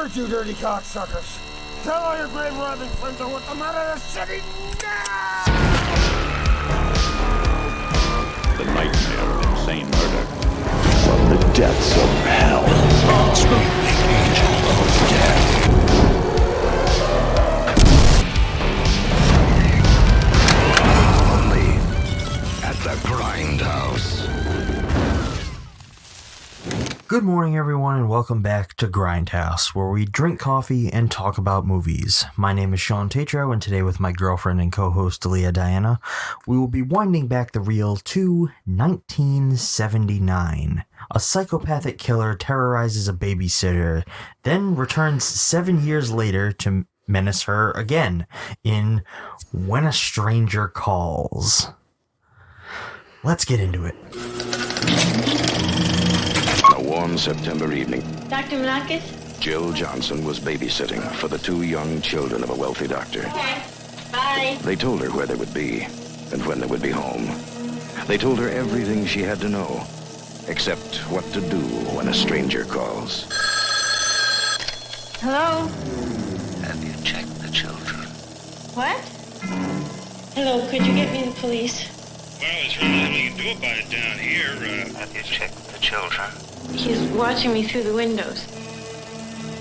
word, you dirty cocksuckers! Tell all your grave robbing friends I want them out of the city now! The nightmare of insane murder. From the depths of hell. The angel of death. Only at the Grindhouse. Good morning, everyone, and welcome back to Grindhouse, where we drink coffee and talk about movies. My name is Shawn, and today with my girlfriend and co-host, Leah Diana, we will be winding back the reel to 1979. A psychopathic killer terrorizes a babysitter, then returns 7 years later to menace her again in When a Stranger Calls. Let's get into it. On a warm September evening, Dr. Malakis? Jill Johnson was babysitting for the two young children of a wealthy doctor. Okay. Bye. They told her where they would be and when they would be home. They told her everything she had to know, except what to do when a stranger calls. Hello? Have you checked the children? What? Hello, could you get me the police? Well, there's really nothing you can do about it down here. Have you checked the children? He's watching me through the windows.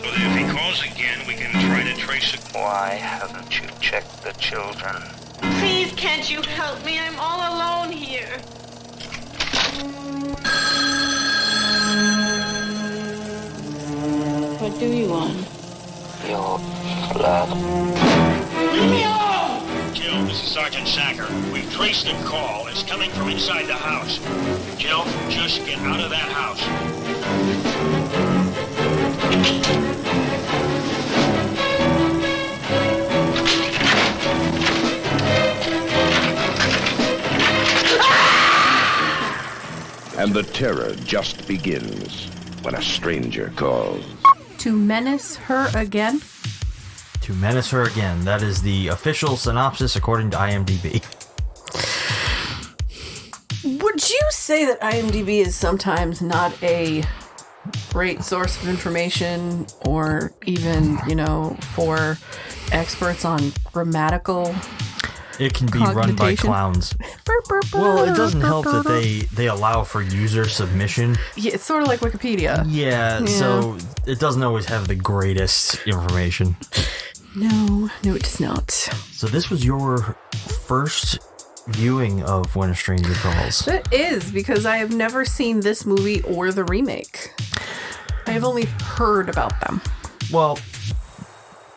Well, if he calls again, we can try to trace it. Why haven't you checked the children? Please, can't you help me? I'm all alone here. What do you want? Your blood. Leave me alone! Jill, this is Sergeant Sacker. We've traced the call. It's coming from inside the house. Jill, just get out of that house. And the terror just begins when a stranger calls. To menace her again? To menace her again. That is the official synopsis according to IMDb. Would you say that IMDb is sometimes not a great source of information or even, for experts on grammatical It can be run by clowns. Well, it doesn't help that they allow for user submission. Yeah, it's sort of like Wikipedia. Yeah, so it doesn't always have the greatest information. No, it does not. So this was your first viewing of When a Stranger Calls. It is, because I have never seen this movie or the remake. I have only heard about them. Well,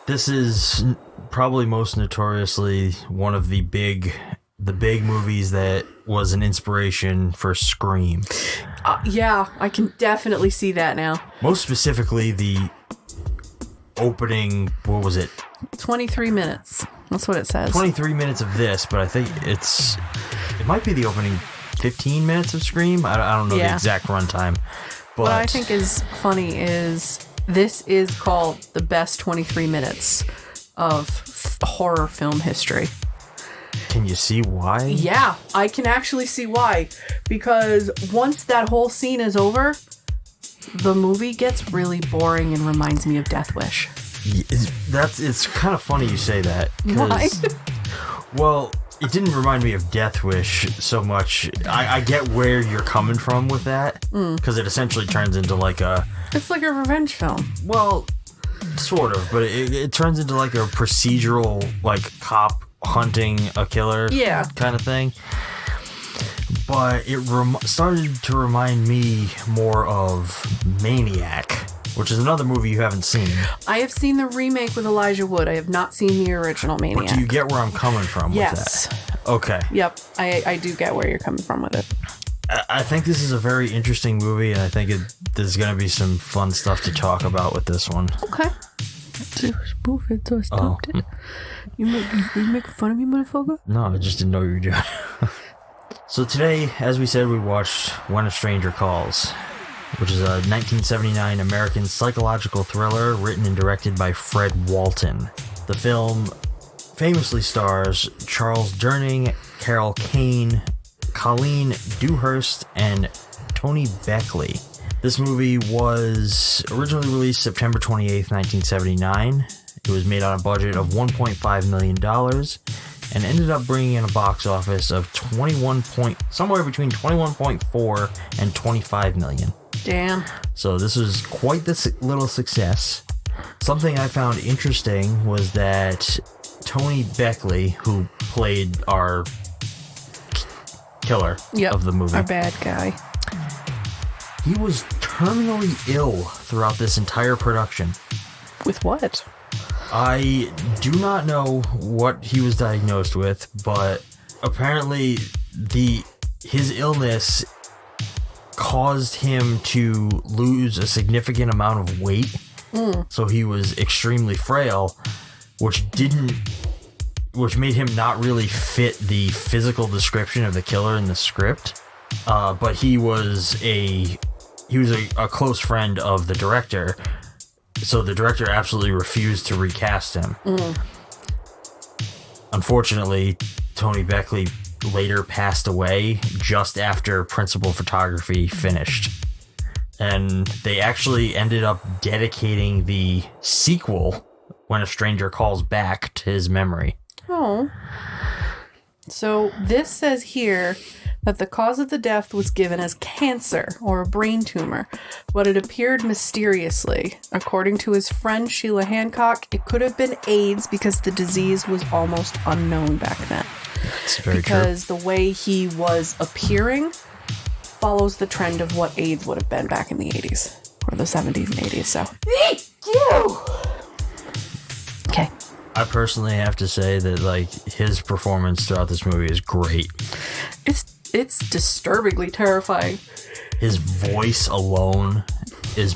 this is probably most notoriously one of the big movies that was an inspiration for Scream. Yeah, I can definitely see that now. Most specifically, the opening, what was it? 23 minutes. That's what it says. 23 minutes of this, but I think it might be the opening 15 minutes of Scream. I don't know the exact runtime. But what I think is funny is this is called the best 23 minutes of horror film history. Can you see why? Yeah, I can actually see why. Because once that whole scene is over, the movie gets really boring and reminds me of Death Wish. It's kind of funny you say that. Why? Well, it didn't remind me of Death Wish so much. I get where you're coming from with that, because it essentially turns into like a... It's like a revenge film. Well, sort of, but it turns into like a procedural, like cop hunting a killer kind of thing. But it started to remind me more of Maniac, which is another movie you haven't seen. I have seen the remake with Elijah Wood. I have not seen the original Maniac. But do you get where I'm coming from with that? Okay. Yep, I do get where you're coming from with it. I think this is a very interesting movie, and I think there's going to be some fun stuff to talk about with this one. Okay. Spoof it, so I stopped it. You make fun of me, motherfucker? No, I just didn't know you were doing it. So today, as we said, we watched When a Stranger Calls, which is a 1979 American psychological thriller written and directed by Fred Walton. The film famously stars Charles Durning, Carol Kane, Colleen Dewhurst, and Tony Beckley. This movie was originally released September 28th, 1979. It was made on a budget of $1.5 million and ended up bringing in a box office of somewhere between 21.4 and 25 million. Damn. So this was quite the little success. Something I found interesting was that Tony Beckley, who played our killer of the movie, our bad guy, he was terminally ill throughout this entire production. With what? I do not know what he was diagnosed with, but apparently his illness caused him to lose a significant amount of weight. So he was extremely frail, which made him not really fit the physical description of the killer in the script. But he was a close friend of the director, so the director absolutely refused to recast him. Unfortunately, Tony Beckley later passed away just after principal photography finished. And they actually ended up dedicating the sequel, When a Stranger Calls Back, to his memory. Oh. So this says here that the cause of the death was given as cancer or a brain tumor, but it appeared mysteriously. According to his friend Sheila Hancock, it could have been AIDS because the disease was almost unknown back then. That's very because true. The way he was appearing follows the trend of what AIDS would have been back in the 80s or the 70s and 80s. So, thank you. Okay. I personally have to say that his performance throughout this movie is great. It's disturbingly terrifying. His voice alone has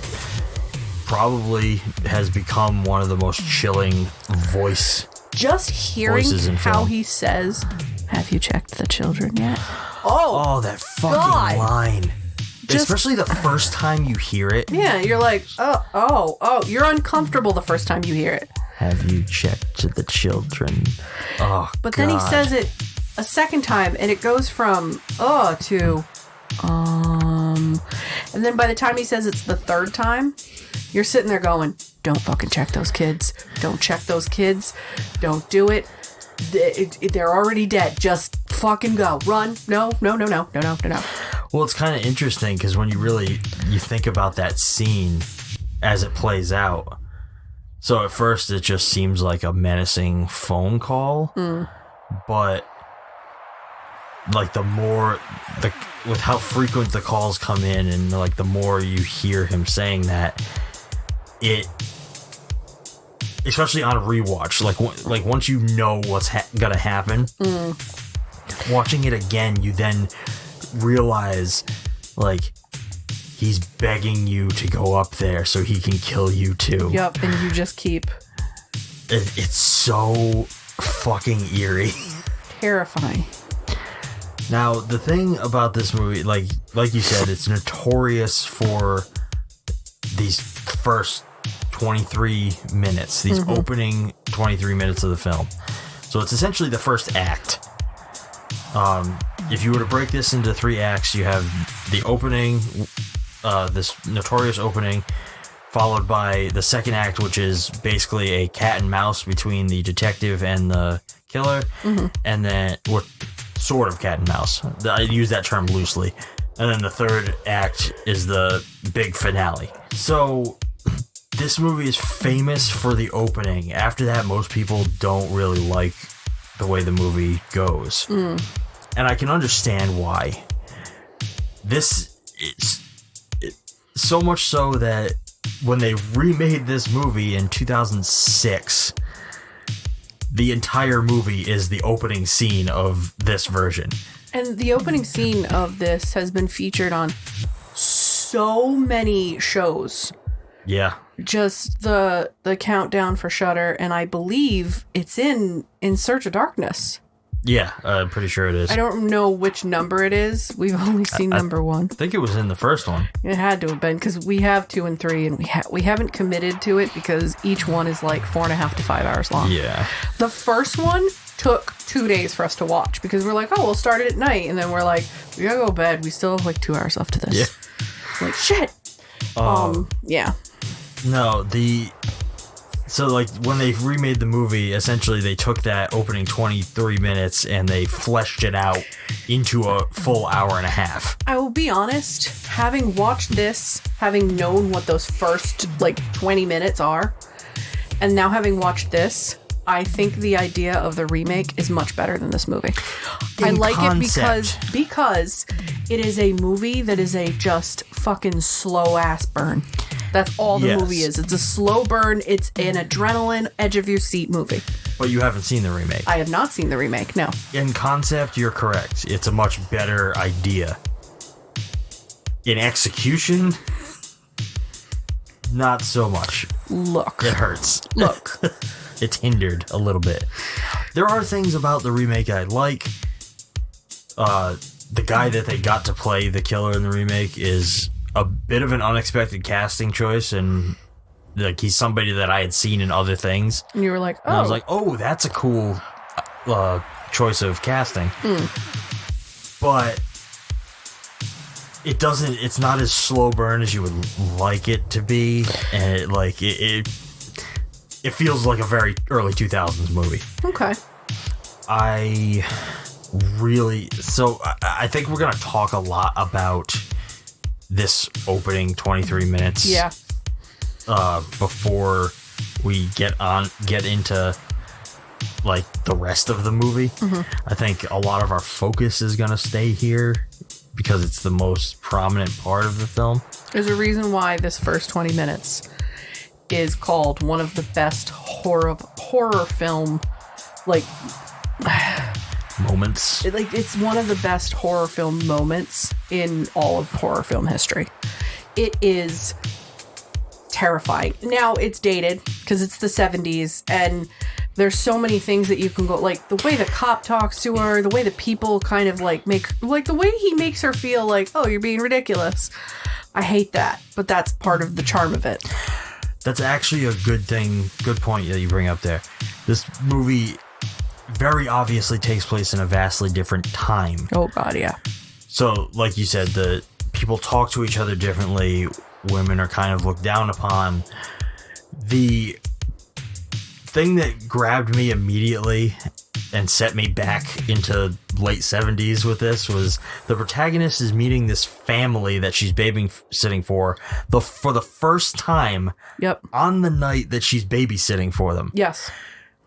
become one of the most chilling voices in how film. he says, "Have you checked the children yet?" Oh, that fucking God. line. Especially the first time you hear it. Yeah, you're like, oh, you're uncomfortable the first time you hear it. Have you checked the children? Oh, But then he says it a second time, and it goes from to and then by the time he says it's the third time, you're sitting there going, "Don't fucking check those kids. Don't check those kids. Don't do it. They're already dead. Just fucking go. Run. No. Well, it's kind of interesting because when you think about that scene as it plays out. So at first it just seems like a menacing phone call, but with how frequent the calls come in and the more you hear him saying that, especially on a rewatch, once you know what's gonna happen, watching it again, you then realize he's begging you to go up there so he can kill you too. Yep, and you just keep... It's so fucking eerie. Terrifying. Now, the thing about this movie, like you said, it's notorious for these first 23 minutes, these opening 23 minutes of the film. So it's essentially the first act. If you were to break this into 3 acts, you have the opening, this notorious opening, followed by the second act, which is basically a cat and mouse between the detective and the killer, and then sort of cat and mouse. I use that term loosely. And then the third act is the big finale. So this movie is famous for the opening. After that, most people don't really like the way the movie goes. And I can understand why. This is so much so that when they remade this movie in 2006, the entire movie is the opening scene of this version. And the opening scene of this has been featured on so many shows. Yeah. Just the countdown for Shudder, and I believe it's in Search of Darkness. Yeah, I'm pretty sure it is. I don't know which number it is. We've only seen number 1. I think it was in the first one. It had to have been, because we have 2 and 3, and we haven't committed to it because each one is like 4.5 to 5 hours long. Yeah. The first one took 2 days for us to watch because we're like, we'll start it at night, and then we're like, we gotta go to bed. We still have like 2 hours left to this. Yeah. Like, shit. Yeah. No, so like when they remade the movie, essentially they took that opening 23 minutes and they fleshed it out into a full hour and a half. I will be honest, having watched this, having known what those first like 20 minutes are, and now having watched this, I think the idea of the remake is much better than this movie. I like concept. it because it is a movie that is a just fucking slow ass burn. That's all the movie is. It's a slow burn. It's an adrenaline, edge of your seat movie. But you haven't seen the remake. I have not seen the remake, no. In concept, you're correct. It's a much better idea. In execution, not so much. Look. It hurts. Look. It's hindered a little bit. There are things about the remake I like. The guy that they got to play the killer in the remake is a bit of an unexpected casting choice, and like he's somebody that I had seen in other things. And you were like, oh. And I was like, oh, that's a cool choice of casting. But it's not as slow burn as you would like it to be, and it feels like a very early 2000s movie. Okay. I think we're going to talk a lot about this opening 23 minutes. Yeah. Before we get into like the rest of the movie. I think a lot of our focus is going to stay here because it's the most prominent part of the film. There's a reason why this first 20 minutes is called one of the best horror film like moments. It's one of the best horror film moments in all of horror film history. It is terrifying. Now it's dated because it's the 70s and there's so many things that you can go, like the way the cop talks to her, the way the people kind of like the way he makes her feel like, oh, you're being ridiculous. I hate that, but that's part of the charm of it. That's actually a good point that you bring up there. This movie very obviously takes place in a vastly different time. Oh god, yeah. So, like you said, the people talk to each other differently. Women are kind of looked down upon. The thing that grabbed me immedately and set me back into late 70s with this was the protagonist is meeting this family that she's babysitting for the first time. Yep. On the night that she's babysitting for them. Yes.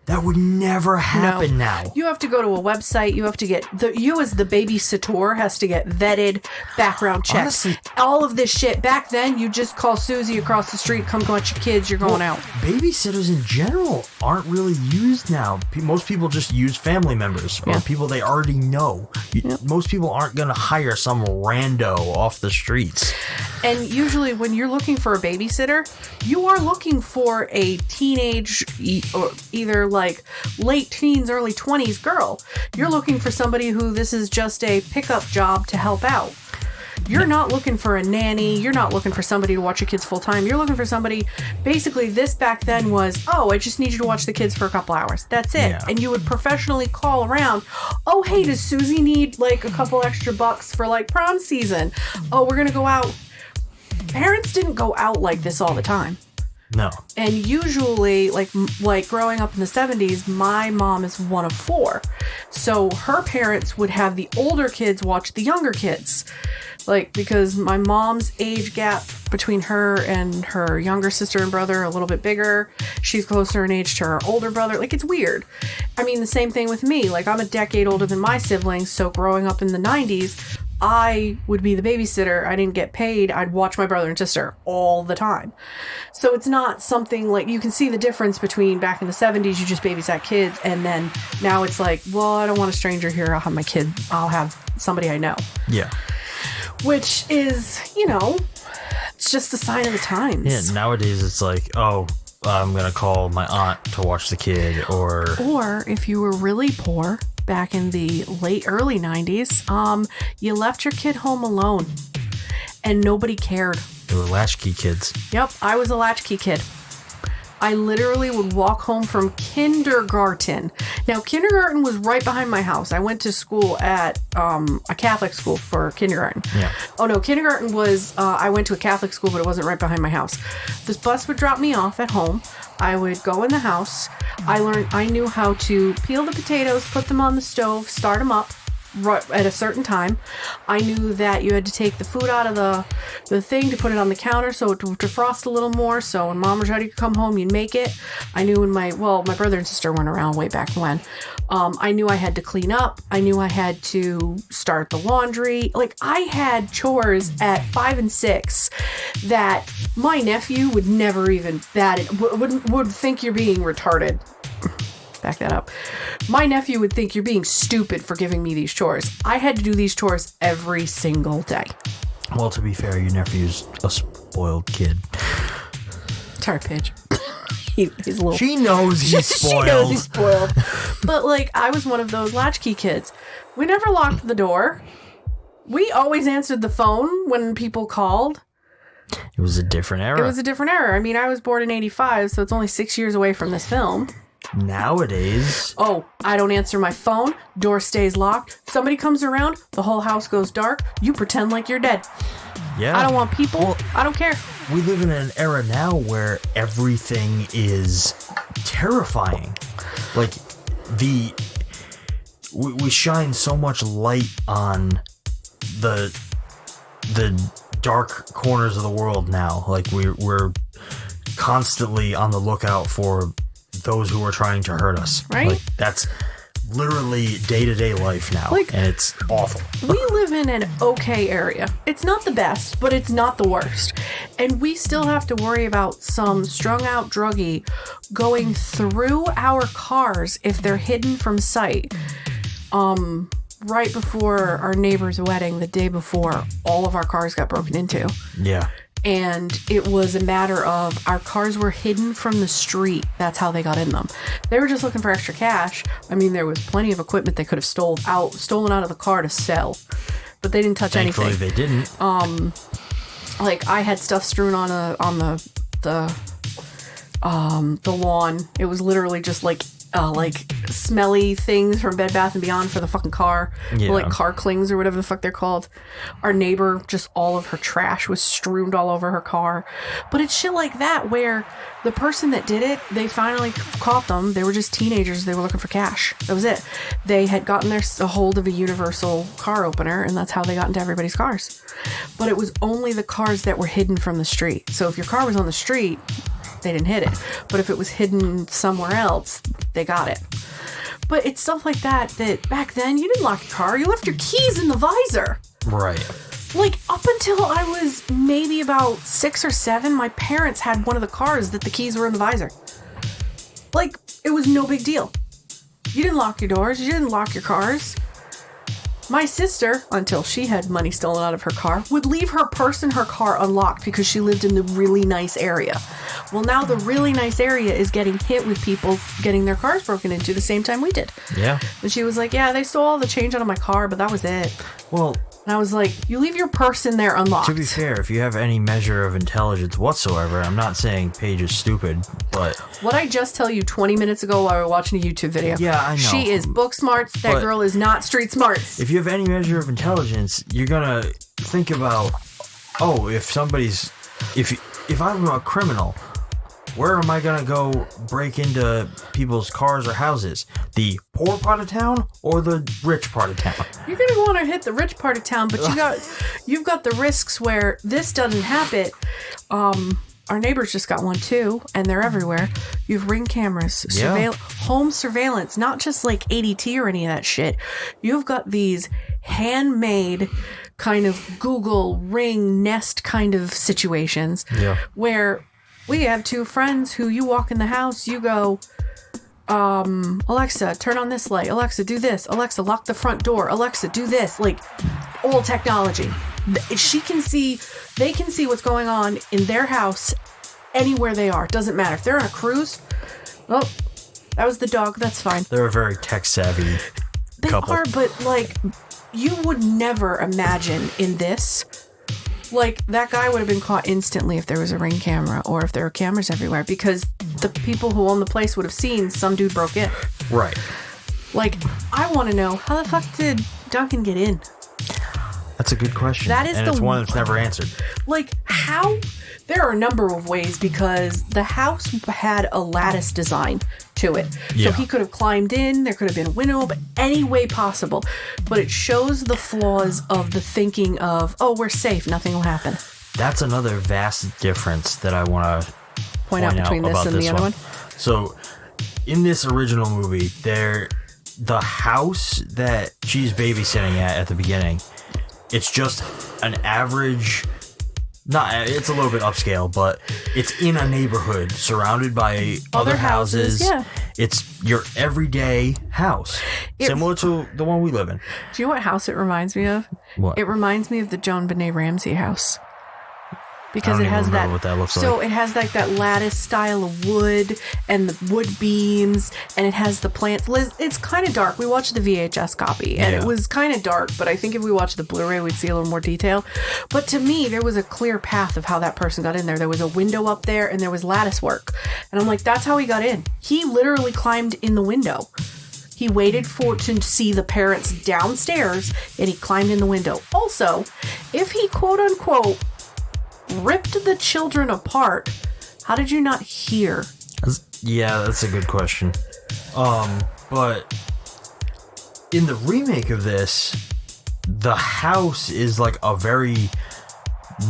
That would never happen now. You have to go to a website. You have to get you as the babysitter has to get vetted, background checks. Honestly, all of this shit. Back then, you just call Susie across the street, come watch your kids, you're going out. Babysitters in general aren't really used now. Most people just use family members or people they already know. Most people aren't going to hire some rando off the streets. And usually when you're looking for a babysitter, you are looking for a teenage or either like late teens, early 20s girl. You're looking for somebody who this is just a pickup job to help out. You're not looking for a nanny. You're not looking for somebody to watch your kids full time. You're looking for somebody. Basically, this back then was, oh, I just need you to watch the kids for a couple hours. That's it. Yeah. And you would professionally call around. Oh, hey, does Susie need like a couple extra bucks for like prom season? Oh, we're going to go out. Parents didn't go out like this all the time. No. And usually, like growing up in the 70s, my mom is one of 4. So her parents would have the older kids watch the younger kids. Like, because my mom's age gap between her and her younger sister and brother are a little bit bigger. She's closer in age to her older brother. Like, it's weird. I mean, the same thing with me. Like, I'm a decade older than my siblings, so growing up in the 90s, I would be the babysitter. I didn't get paid. I'd watch my brother and sister all the time. So it's not something like, you can see the difference between back in the 70s, you just babysat kids, and then now it's like, well, I don't want a stranger here. I'll have my kid. I'll have somebody I know. Yeah. Which is, you know, it's just a sign of the times. Yeah, nowadays it's like, oh, I'm going to call my aunt to watch the kid, or if you were really poor back in the early 90s, you left your kid home alone and nobody cared. They were latchkey kids. Yep, I was a latchkey kid. I literally would walk home from kindergarten. Now, kindergarten was right behind my house. I went to school at a Catholic school for kindergarten. Yeah. Oh, no, kindergarten was, I went to a Catholic school, but it wasn't right behind my house. This bus would drop me off at home. I would go in the house. I knew how to peel the potatoes, put them on the stove, start them up. Right at a certain time. I knew that you had to take the food out of the thing to put it on the counter so it would defrost a little more, so when Mom was ready to come home, you'd make it. I knew when my brother and sister weren't around way back when. I knew I had to clean up. I knew I had to start the laundry. Like, I had chores at 5 and 6 that my nephew would never even would think you're being retarded. Back that up. My nephew would think you're being stupid for giving me these chores. I had to do these chores every single day. Well, to be fair, your nephew's a spoiled kid. Sorry, Paige. He's a little... She knows he's spoiled. She knows he's spoiled. But, like, I was one of those latchkey kids. We never locked the door. We always answered the phone when people called. It was a different era. It was a different era. I mean, I was born in 85, so it's only 6 years away from this film. Nowadays... Oh, I don't answer my phone. Door stays locked. Somebody comes around. The whole house goes dark. You pretend like you're dead. Yeah. I don't want people. Well, I don't care. We live in an era now where everything is terrifying. Like, we shine so much light on the dark corners of the world now. Like, we're constantly on the lookout for those who are trying to hurt us. Right? Like, that's literally day-to-day life now, like, and it's awful. We live in an okay area. It's not the best, but it's not the worst. And we still have to worry about some strung-out druggie going through our cars if they're hidden from sight. Right before our neighbor's wedding, the day before, all of our cars got broken into. Yeah. And it was a matter of our cars were hidden from the street. That's how they got in them. They were just looking for extra cash. I mean, there was plenty of equipment they could have stolen out of the car to sell, but they didn't touch anything. Thankfully, they didn't. Like, I had stuff strewn on the lawn. It was literally just like smelly things from Bed Bath & Beyond for the fucking car. Yeah. Like car clings or whatever the fuck they're called. Our neighbor, just all of her trash was strewn all over her car. But it's shit like that where the person that did it, they finally caught them. They were just teenagers. They were looking for cash. That was it. They had gotten a hold of a universal car opener, and that's how they got into everybody's cars. But it was only the cars that were hidden from the street. So if your car was on the street, they didn't hit it. But if it was hidden somewhere else, they got it. But it's stuff like that back then, you didn't lock your car. You left your keys in the visor. Right. Like, up until I was maybe about 6 or 7, my parents had one of the cars that the keys were in the visor. Like, it was no big deal. You didn't lock your doors. You didn't lock your cars. My sister, until she had money stolen out of her car, would leave her purse in her car unlocked because she lived in the really nice area. Well, now the really nice area is getting hit with people getting their cars broken into the same time we did. Yeah. And she was like, yeah, they stole all the change out of my car, but that was it. Well... And I was like, you leave your purse in there unlocked. To be fair, if you have any measure of intelligence whatsoever, I'm not saying Paige is stupid, but... What I just tell you 20 minutes ago while we were watching a YouTube video. Yeah, I know. She is book smart. That girl is not street smart. If you have any measure of intelligence, you're gonna think about, if I'm a criminal, where am I gonna go break into people's cars or houses? The poor part of town or the rich part of town? You're gonna want to hit the rich part of town, but you've got the risks where this doesn't happen. Our neighbors just got one too, and they're everywhere. You have Ring cameras, home surveillance, not just like ADT or any of that shit. You've got these handmade kind of Google Ring Nest kind of situations where we have 2 friends who you walk in the house, you go, Alexa, turn on this light. Alexa, do this. Alexa, lock the front door. Alexa, do this. Like, old technology. They can see what's going on in their house anywhere they are. Doesn't matter. If they're on a cruise, oh, that was the dog. That's fine. They're a very tech-savvy couple. They are, but, like, you would never imagine in this... Like, that guy would have been caught instantly if there was a Ring camera or if there were cameras everywhere, because the people who own the place would have seen some dude broke in. Right. Like, I want to know, how the fuck did Duncan get in? That's a good question. That is and it's one that's never answered. Like, how? There are a number of ways, because the house had a lattice design to it. Yeah. So he could have climbed in, there could have been a window, but any way possible. But it shows the flaws of the thinking of, oh, we're safe, nothing will happen. That's another vast difference that I want to point out between this and the other one. So, in this original movie, the house that she's babysitting at the beginning, it's just an average, it's a little bit upscale, but it's in a neighborhood surrounded by other houses. Yeah. It's your everyday house, similar to the one we live in. Do you know what house it reminds me of? What? It reminds me of the Joan Benet Ramsey house. Because I don't it has even remember that, what that looks so like. it has like that lattice style of wood and the wood beams, and it has the plants. It's kind of dark. We watched the VHS copy, and it was kind of dark, but I think if we watched the Blu-ray, we'd see a little more detail. But to me, there was a clear path of how that person got in there. There was a window up there, and there was lattice work. And I'm like, that's how he got in. He literally climbed in the window. He waited to see the parents downstairs, and he climbed in the window. Also, if he quote-unquote ripped the children apart, how did you not hear? Yeah, that's a good question. But in the remake of this, the house is like a very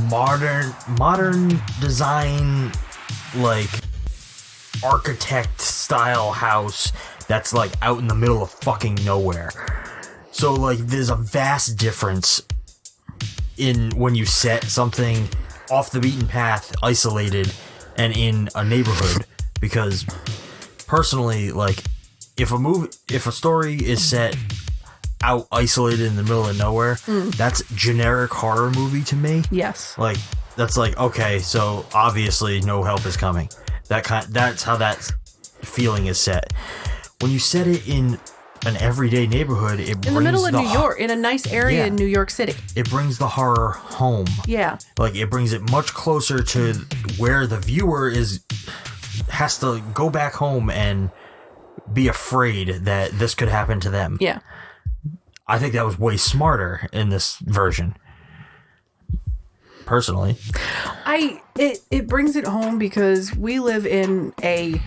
modern design, like architect style house that's like out in the middle of fucking nowhere. So like there's a vast difference in when you set something off the beaten path, isolated, and in a neighborhood. Because personally, like if a story is set out isolated in the middle of nowhere, that's generic horror movie to me. Yes. Like that's like, okay, so obviously no help is coming. That's how that feeling is set. When you set it in an everyday neighborhood, it brings in the middle of New York, in a nice area in New York City. It brings the horror home. Yeah. Like it brings it much closer to where the viewer has to go back home and be afraid that this could happen to them. Yeah. I think that was way smarter in this version. Personally. It brings it home because we live in a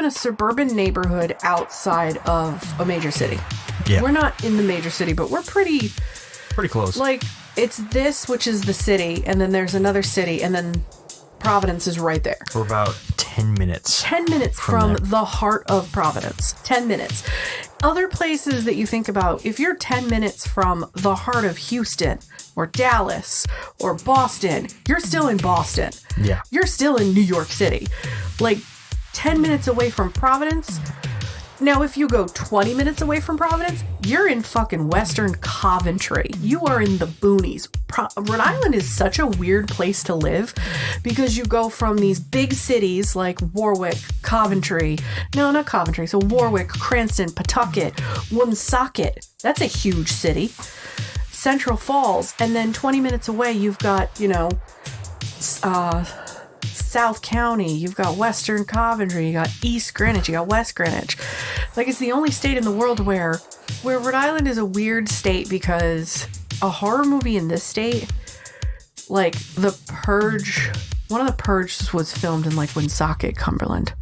suburban neighborhood outside of a major city. Yeah. We're not in the major city, but we're pretty close. Like, it's this, which is the city, and then there's another city, and then Providence is right there. We're about 10 minutes. 10 minutes from the heart of Providence. 10 minutes. Other places that you think about, if you're 10 minutes from the heart of Houston or Dallas or Boston, you're still in Boston. Yeah. You're still in New York City. Like, 10 minutes away from Providence. Now, if you go 20 minutes away from Providence, you're in fucking Western Coventry. You are in the boonies. Rhode Island is such a weird place to live because you go from these big cities like Warwick, Coventry. No, not Coventry. So Warwick, Cranston, Pawtucket, Woonsocket. That's a huge city. Central Falls. And then 20 minutes away, you've got, South County, you've got Western Coventry, you got East Greenwich, you got West Greenwich. Like, it's the only state in the world where Rhode Island is a weird state because a horror movie in this state, like The Purge, one of The Purges was filmed in like Woonsocket, Cumberland.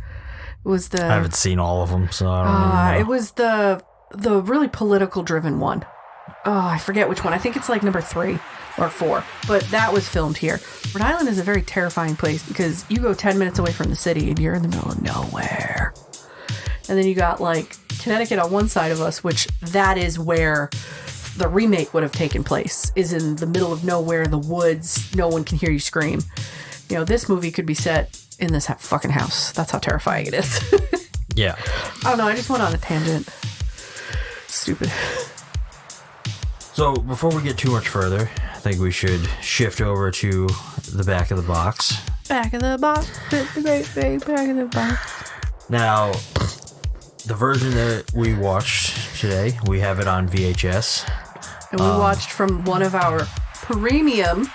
It was I haven't seen all of them, so I don't know. It was the really political driven one. Oh, I forget which one. I think it's like number 3 or 4, but that was filmed here. Rhode Island is a very terrifying place because you go 10 minutes away from the city and you're in the middle of nowhere. And then you got like Connecticut on one side of us, which that is where the remake would have taken place, is in the middle of nowhere, the woods, no one can hear you scream. This movie could be set in this fucking house. That's how terrifying it is. Yeah. I don't know, I just went on a tangent. Stupid. So, before we get too much further, I think we should shift over to the back of the box. Back of the box. Back of the box. Now, the version that we watched today, we have it on VHS. And we watched from one of our premium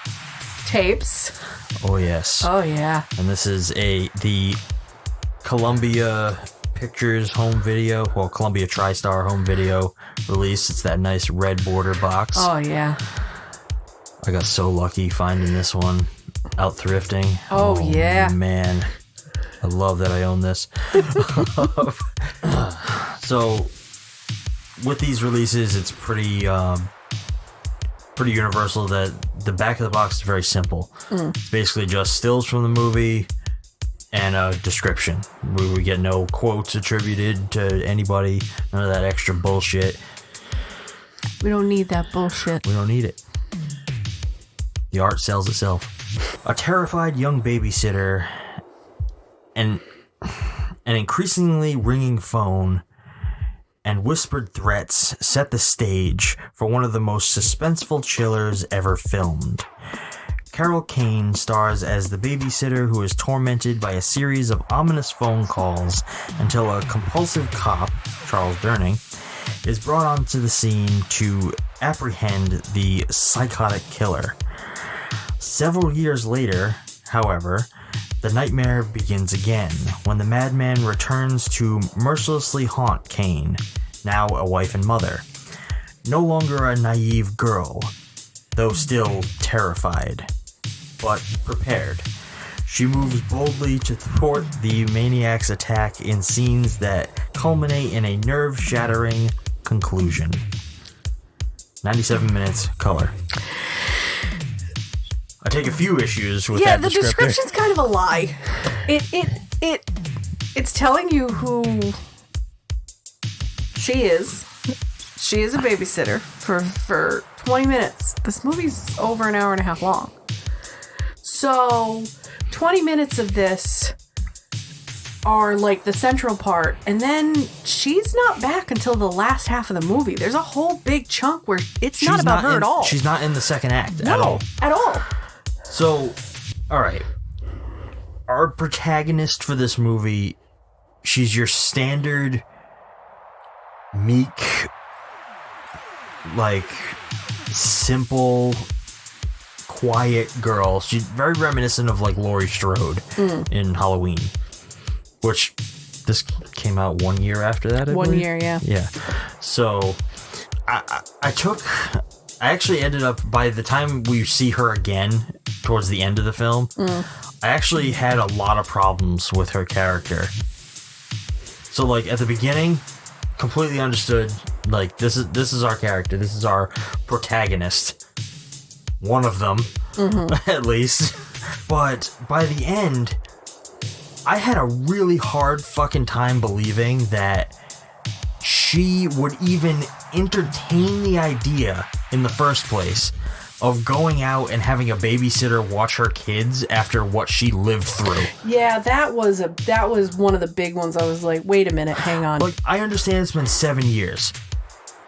tapes. Oh, yes. Oh, yeah. And this is the Columbia Pictures home video, well, Columbia TriStar home video release. It's that nice red border box. Oh, yeah. I got so lucky finding this one out thrifting. Oh yeah. Man, I love that I own this. So, with these releases, it's pretty universal that the back of the box is very simple. It's basically just stills from the movie and a description. We get no quotes attributed to anybody, none of that extra bullshit. We don't need that bullshit. We don't need it. The art sells itself. A terrified young babysitter and an increasingly ringing phone and whispered threats set the stage for one of the most suspenseful chillers ever filmed. Carol Kane stars as the babysitter who is tormented by a series of ominous phone calls until a compulsive cop, Charles Durning, is brought onto the scene to apprehend the psychotic killer. Several years later, however, the nightmare begins again when the madman returns to mercilessly haunt Kane, now a wife and mother. No longer a naive girl, though still terrified, but prepared. She moves boldly to thwart the maniac's attack in scenes that culminate in a nerve-shattering conclusion. 97 minutes, color. I take a few issues with that descriptor. Yeah, the description's kind of a lie. It's telling you who she is. She is a babysitter for 20 minutes. This movie's over an hour and a half long. So, 20 minutes of this are like the central part, and then she's not back until the last half of the movie. There's a whole big chunk where she's not about her at all. She's not in the second act at all. At all. So, alright. Our protagonist for this movie, she's your standard meek, like, simple, quiet girl. She's very reminiscent of, like, Laurie Strode in Halloween. Which, this came out 1 year after that, I believe? Year, yeah. Yeah. So, I actually ended up, by the time we see her again, towards the end of the film, I actually had a lot of problems with her character. So, like, at the beginning, completely understood, like, this is our character, this is our protagonist. One of them, at least. But by the end, I had a really hard fucking time believing that she would even entertain the idea in the first place of going out and having a babysitter watch her kids after what she lived through. Yeah, that was one of the big ones. I was like, wait a minute, hang on. Like, I understand it's been 7 years.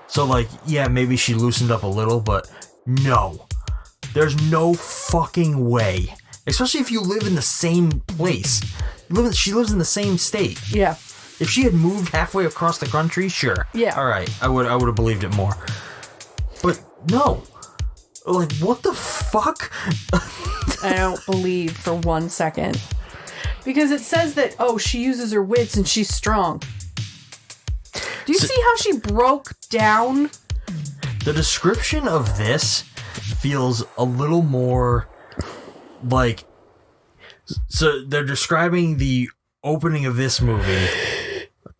So, like, yeah, maybe she loosened up a little, but no. There's no fucking way. Especially if you live in the same place. She lives in the same state. Yeah. If she had moved halfway across the country, sure. Yeah. All right, I would have believed it more. But no. Like, what the fuck? I don't believe for 1 second. Because it says that, oh, she uses her wits and she's strong. Do you see how she broke down? The description of this feels a little more like... So they're describing the opening of this movie,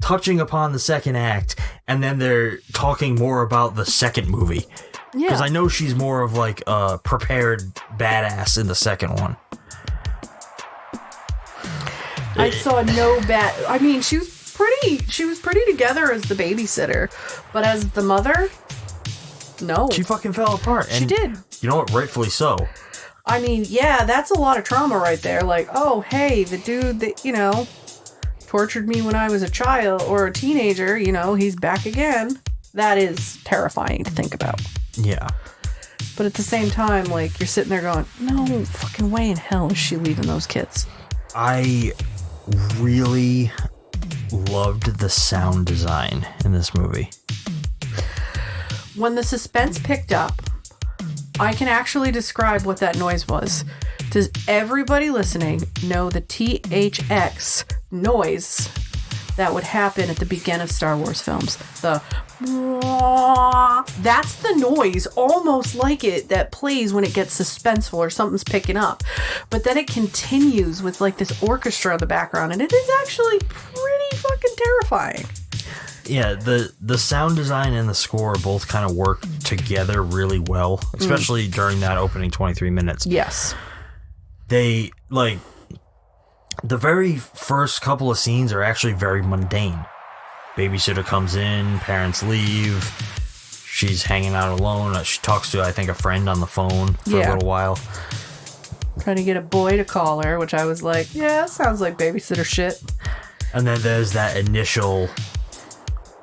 touching upon the second act, and then they're talking more about the second movie. Yeah. Because I know she's more of like a prepared badass in the second one. I saw no bad... I mean, she was pretty together as the babysitter, but as the mother, no. She fucking fell apart. She did. You know what? Rightfully so. I mean, yeah, that's a lot of trauma right there. Like, oh, hey, the dude that, tortured me when I was a child or a teenager, he's back again. That is terrifying to think about. Yeah. But at the same time, like, you're sitting there going, no fucking way in hell is she leaving those kids. I really loved the sound design in this movie. When the suspense picked up, I can actually describe what that noise was. Does everybody listening know the THX noise that would happen at the beginning of Star Wars films? That's the noise, almost like it, that plays when it gets suspenseful or something's picking up. But then it continues with like this orchestra in the background, and it is actually pretty fucking terrifying. Yeah, the sound design and the score both kind of work together really well, especially during that opening 23 minutes. Yes. They, like, the very first couple of scenes are actually very mundane. Babysitter comes in, parents leave, she's hanging out alone. She talks to, I think, a friend on the phone for a little while. Trying to get a boy to call her, which I was like, yeah, that sounds like babysitter shit. And then there's that initial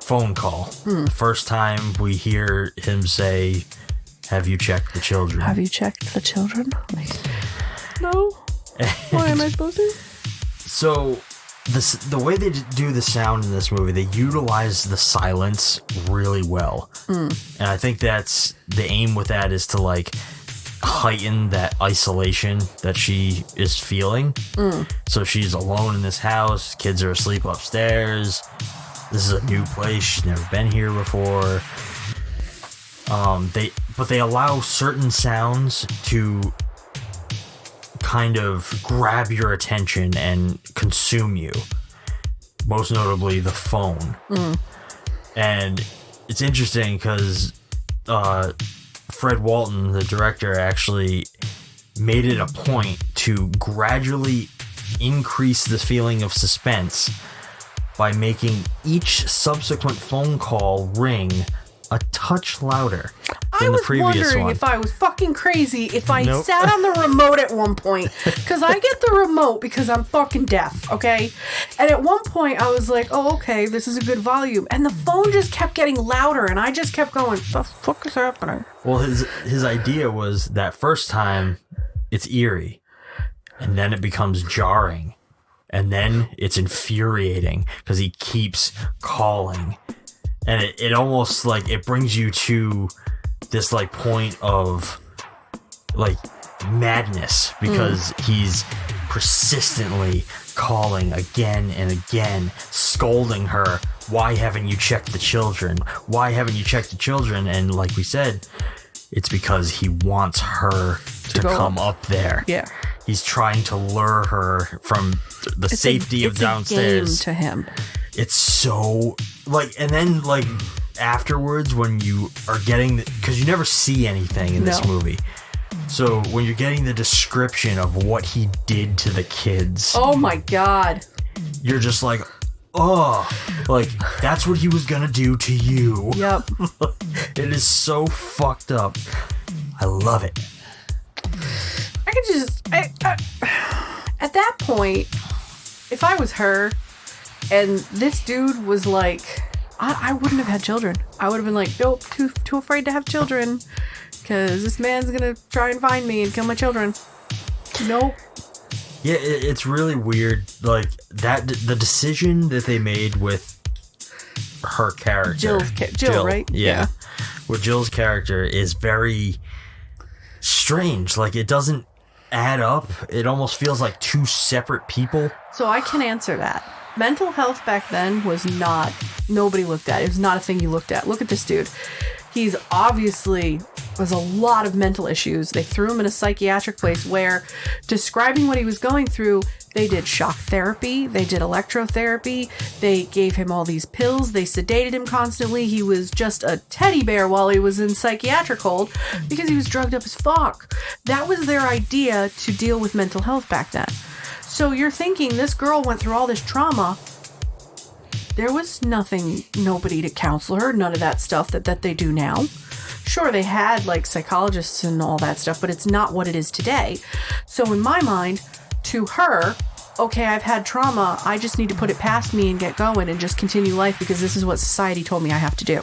phone call. The first time we hear him say, "Have you checked the children?" Have you checked the children? Like, no. Why am I supposed to? So, the way they do the sound in this movie, they utilize the silence really well. And I think that's the aim with that, is to like heighten that isolation that she is feeling. So she's alone in this house, kids are asleep upstairs, this is a new place, she's never been here before. They allow certain sounds to kind of grab your attention and consume you. Most notably, the phone. And it's interesting because Fred Walton, the director, actually made it a point to gradually increase the feeling of suspense by making each subsequent phone call ring a touch louder than the previous one. I was wondering if I was fucking crazy if I sat on the remote at one point, because I get the remote because I'm fucking deaf, okay? And at one point I was like, oh, okay, this is a good volume, and the phone just kept getting louder, and I just kept going, the fuck is happening? Well, his idea was that first time it's eerie, and then it becomes jarring, and then it's infuriating because he keeps calling. And it almost like it brings you to this like point of like madness because he's persistently calling again and again, scolding her. Why haven't you checked the children? Why haven't you checked the children? And like we said, it's because he wants her to come up there. Yeah. He's trying to lure her from the safety of downstairs. It's a game to him. It's so like, and then like afterwards when you are getting, because you never see anything in this movie, so when you're getting the description of what he did to the kids, oh my god, you're just like, oh, like that's what he was gonna do to you. Yep. It is so fucked up. I love it. I could just at that point, if I was her and this dude was like, I wouldn't have had children. I would have been like, nope, too afraid to have children because this man's gonna try and find me and kill my children. Nope. Yeah, it's really weird. Like that, the decision that they made with her character, Jill, right? Yeah, with Jill's character is very strange. Like it doesn't add up. It almost feels like two separate people. So I can answer that. Mental health back then was not, nobody looked at. It was not a thing you looked at. Look at this dude. He's obviously has a lot of mental issues. They threw him in a psychiatric place where, describing what he was going through, they did shock therapy, they did electrotherapy, they gave him all these pills, they sedated him constantly. He was just a teddy bear while he was in psychiatric hold because he was drugged up as fuck. That was their idea to deal with mental health back then. So you're thinking this girl went through all this trauma. There was nobody to counsel her, none of that stuff that they do now. Sure, they had like psychologists and all that stuff, but it's not what it is today. So in my mind, to her, okay, I've had trauma, I just need to put it past me and get going and just continue life because this is what society told me I have to do.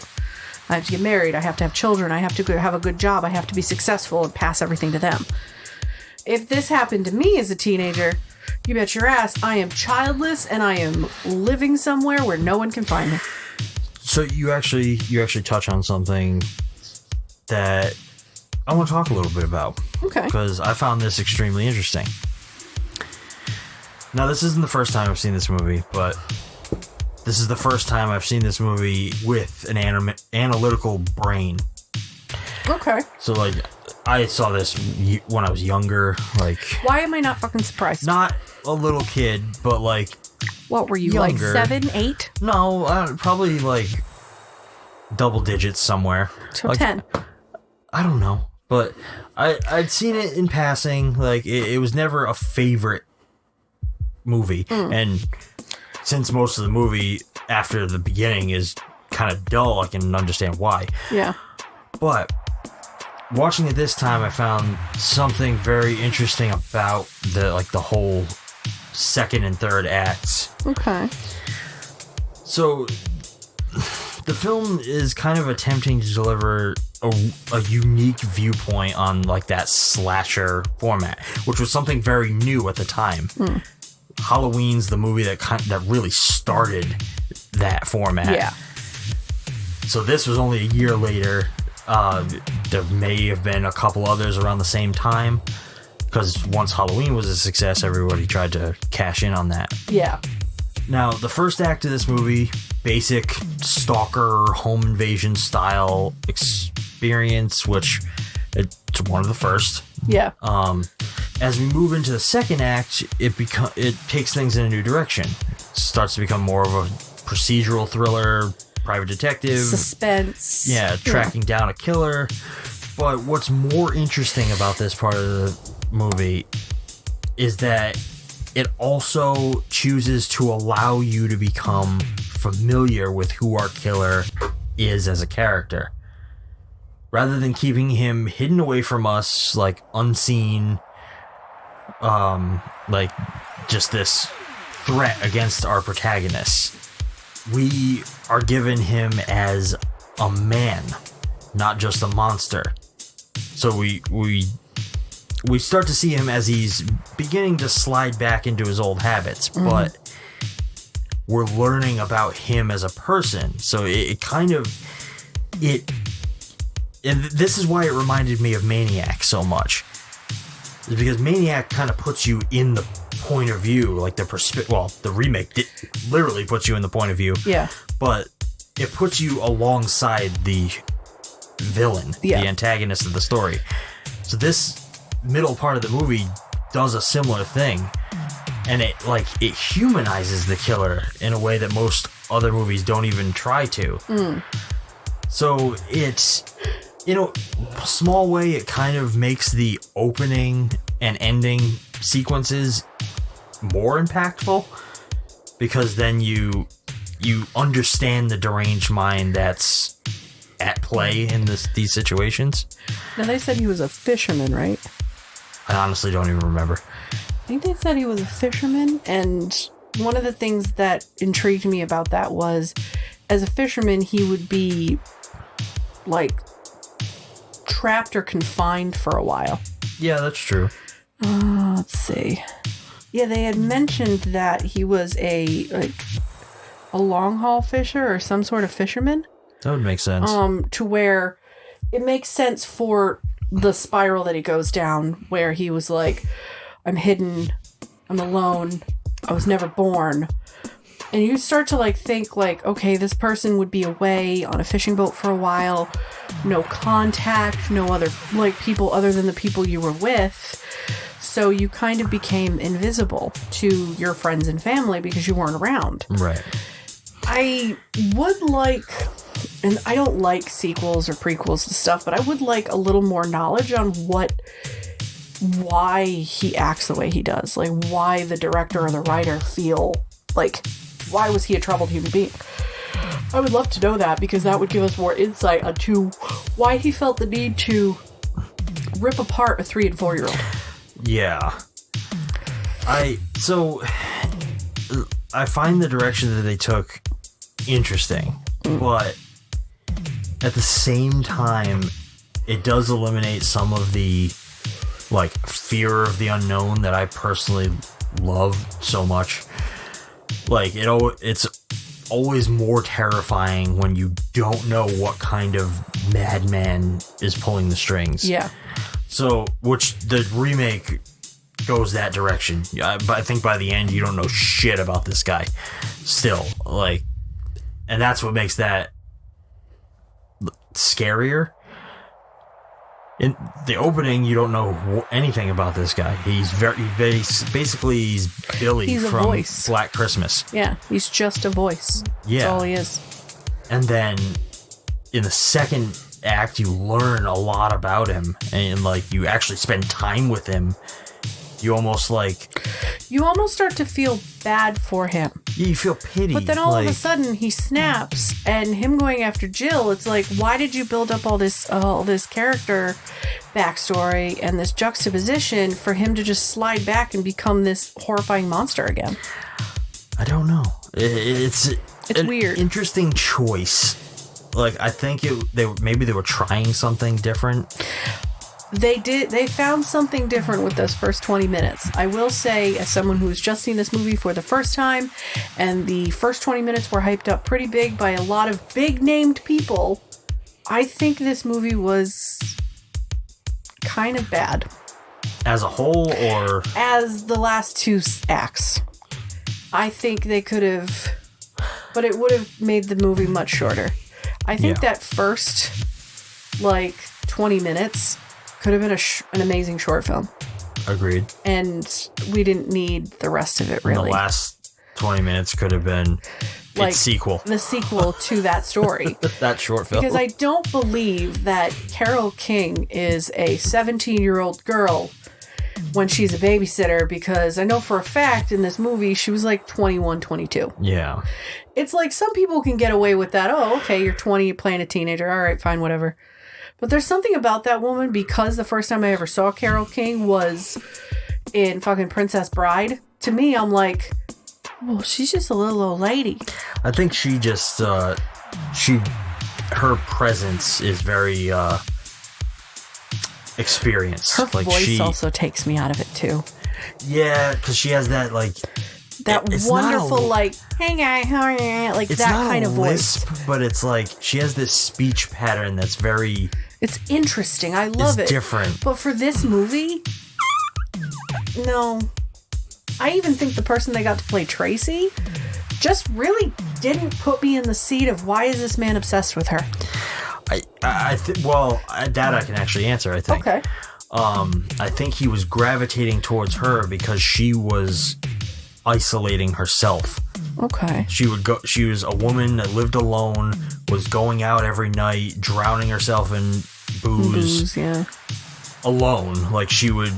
I have to get married, I have to have children, I have to have a good job, I have to be successful and pass everything to them. If this happened to me as a teenager, you bet your ass I am childless and I am living somewhere where no one can find me. So you actually touch on something that I want to talk a little bit about. Okay. Because I found this extremely interesting. Now, this isn't the first time I've seen this movie, but this is the first time I've seen this movie with an analytical brain. Okay. So, like, I saw this when I was younger. Like, why am I not fucking surprised? Not a little kid, but like, what were you, younger. like 7, 8? No, probably like double digits somewhere. So like, 10. I don't know, but I'd seen it in passing. Like, it was never a favorite movie, and since most of the movie after the beginning is kind of dull, I can understand why. Yeah. But watching it this time, I found something very interesting about the whole second and third acts. Okay. So the film is kind of attempting to deliver a unique viewpoint on like that slasher format, which was something very new at the time. Halloween's the movie that really started that format. Yeah. So this was only a year later. There may have been a couple others around the same time, because once Halloween was a success, everybody tried to cash in on that. Yeah. Now, the first act of this movie, basic stalker home invasion style experience, which it's one of the first. Yeah. As we move into the second act, it takes things in a new direction. It starts to become more of a procedural thriller, private detective, suspense. Yeah, tracking down a killer. But what's more interesting about this part of the movie is that it also chooses to allow you to become familiar with who our killer is as a character. Rather than keeping him hidden away from us, like unseen, like just this threat against our protagonists, we are given him as a man, not just a monster. So we start to see him as he's beginning to slide back into his old habits, but we're learning about him as a person. So and this is why it reminded me of Maniac so much. Is because Maniac kind of puts you in the point of view, like the remake literally puts you in the point of view. Yeah. But it puts you alongside the villain, the antagonist of the story. So this middle part of the movie does a similar thing, and it humanizes the killer in a way that most other movies don't even try to. So it's, in a small way, it kind of makes the opening and ending sequences more impactful, because then you understand the deranged mind that's at play in these situations. Now, they said he was a fisherman, right? I honestly don't even remember. I think they said he was a fisherman, and one of the things that intrigued me about that was, as a fisherman, he would be like trapped or confined for a while. Yeah, that's true. Let's see. Yeah, they had mentioned that he was a long haul fisher or some sort of fisherman. That would make sense. To where it makes sense for the spiral that he goes down, where he was like, I'm hidden, I'm alone, I was never born. And you start to think okay, this person would be away on a fishing boat for a while, no contact, no other people other than the people you were with. So you kind of became invisible to your friends and family because you weren't around. Right. I would like, and I don't like sequels or prequels to stuff, but I would like a little more knowledge on why he acts the way he does. Like, why the director or the writer feel why was he a troubled human being? I would love to know that, because that would give us more insight into why he felt the need to rip apart a 3- and 4-year-old. Yeah. I find the direction that they took interesting, but at the same time, it does eliminate some of the fear of the unknown that I personally love so much. It's always more terrifying when you don't know what kind of madman is pulling the strings. Yeah. So, which the remake goes that direction. But I think by the end, you don't know shit about this guy. Still, like, and that's what makes that scarier. In the opening, you don't know anything about this guy. He's he's Billy from voice. Black Christmas. Yeah, he's just a voice. Yeah. That's all he is. And then in the second act, you learn a lot about him, and like you actually spend time with him. You almost start to feel bad for him. You feel pity. But then all of a sudden he snaps, and him going after Jill, it's like, why did you build up all this character backstory and this juxtaposition for him to just slide back and become this horrifying monster again? I don't know. It's weird. Interesting choice. Like, I think maybe they were trying something different. They found something different with those first 20 minutes. I will say, as someone who's just seen this movie for the first time, and the first 20 minutes were hyped up pretty big by a lot of big named people, I think this movie was kind of bad. As a whole, or? As the last two acts. I think they could have, but it would have made the movie much shorter. I think that first, 20 minutes could have been an amazing short film. Agreed. And we didn't need the rest of it, really. And the last 20 minutes could have been its sequel. The sequel to that story. That short film. Because I don't believe that Carole King is a 17-year-old girl when she's a babysitter, because I know for a fact in this movie she was 21, 22. Yeah. It's like some people can get away with that. Oh, okay, you're 20, you're playing a teenager. All right, fine, whatever. But there's something about that woman, because the first time I ever saw Carole King was in fucking Princess Bride. To me, I'm like, well, she's just a little old lady. I think she just, her presence is very, experienced. Her voice also takes me out of it, too. Yeah, because she has that, that wonderful, hey guy, how are you? Like, that kind of voice. Lisp, but it's she has this speech pattern that's very... It's interesting. I love it. It's different. But for this movie, no. I even think the person they got to play Tracy just really didn't put me in the seat of why is this man obsessed with her? That I can actually answer, I think. Okay. I think he was gravitating towards her because she was isolating herself. Okay. She was a woman that lived alone, was going out every night, drowning herself in booze. Yeah. Alone. She would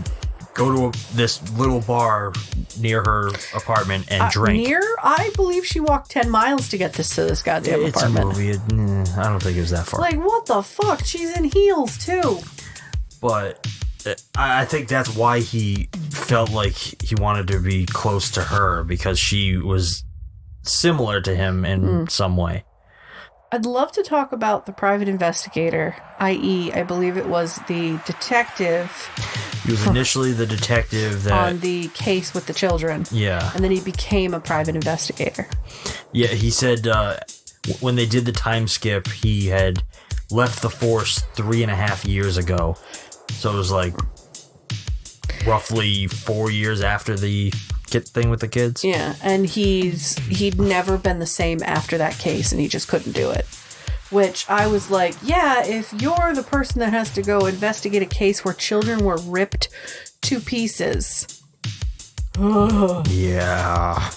go to this little bar near her apartment and drink. I believe she walked 10 miles to get to this goddamn apartment. It's a movie. I don't think it was that far. What the fuck? She's in heels, too. But I think that's why he felt like he wanted to be close to her, because she was similar to him in some way. I'd love to talk about the private investigator, i.e., I believe it was the detective. He was initially the detective that... on the case with the children. Yeah. And then he became a private investigator. Yeah, he said when they did the time skip, he had left the force 3.5 years ago. So it was roughly 4 years after the thing with the kids. Yeah, and he'd never been the same after that case, and he just couldn't do it. Which I was like, yeah, if you're the person that has to go investigate a case where children were ripped to pieces. Yeah.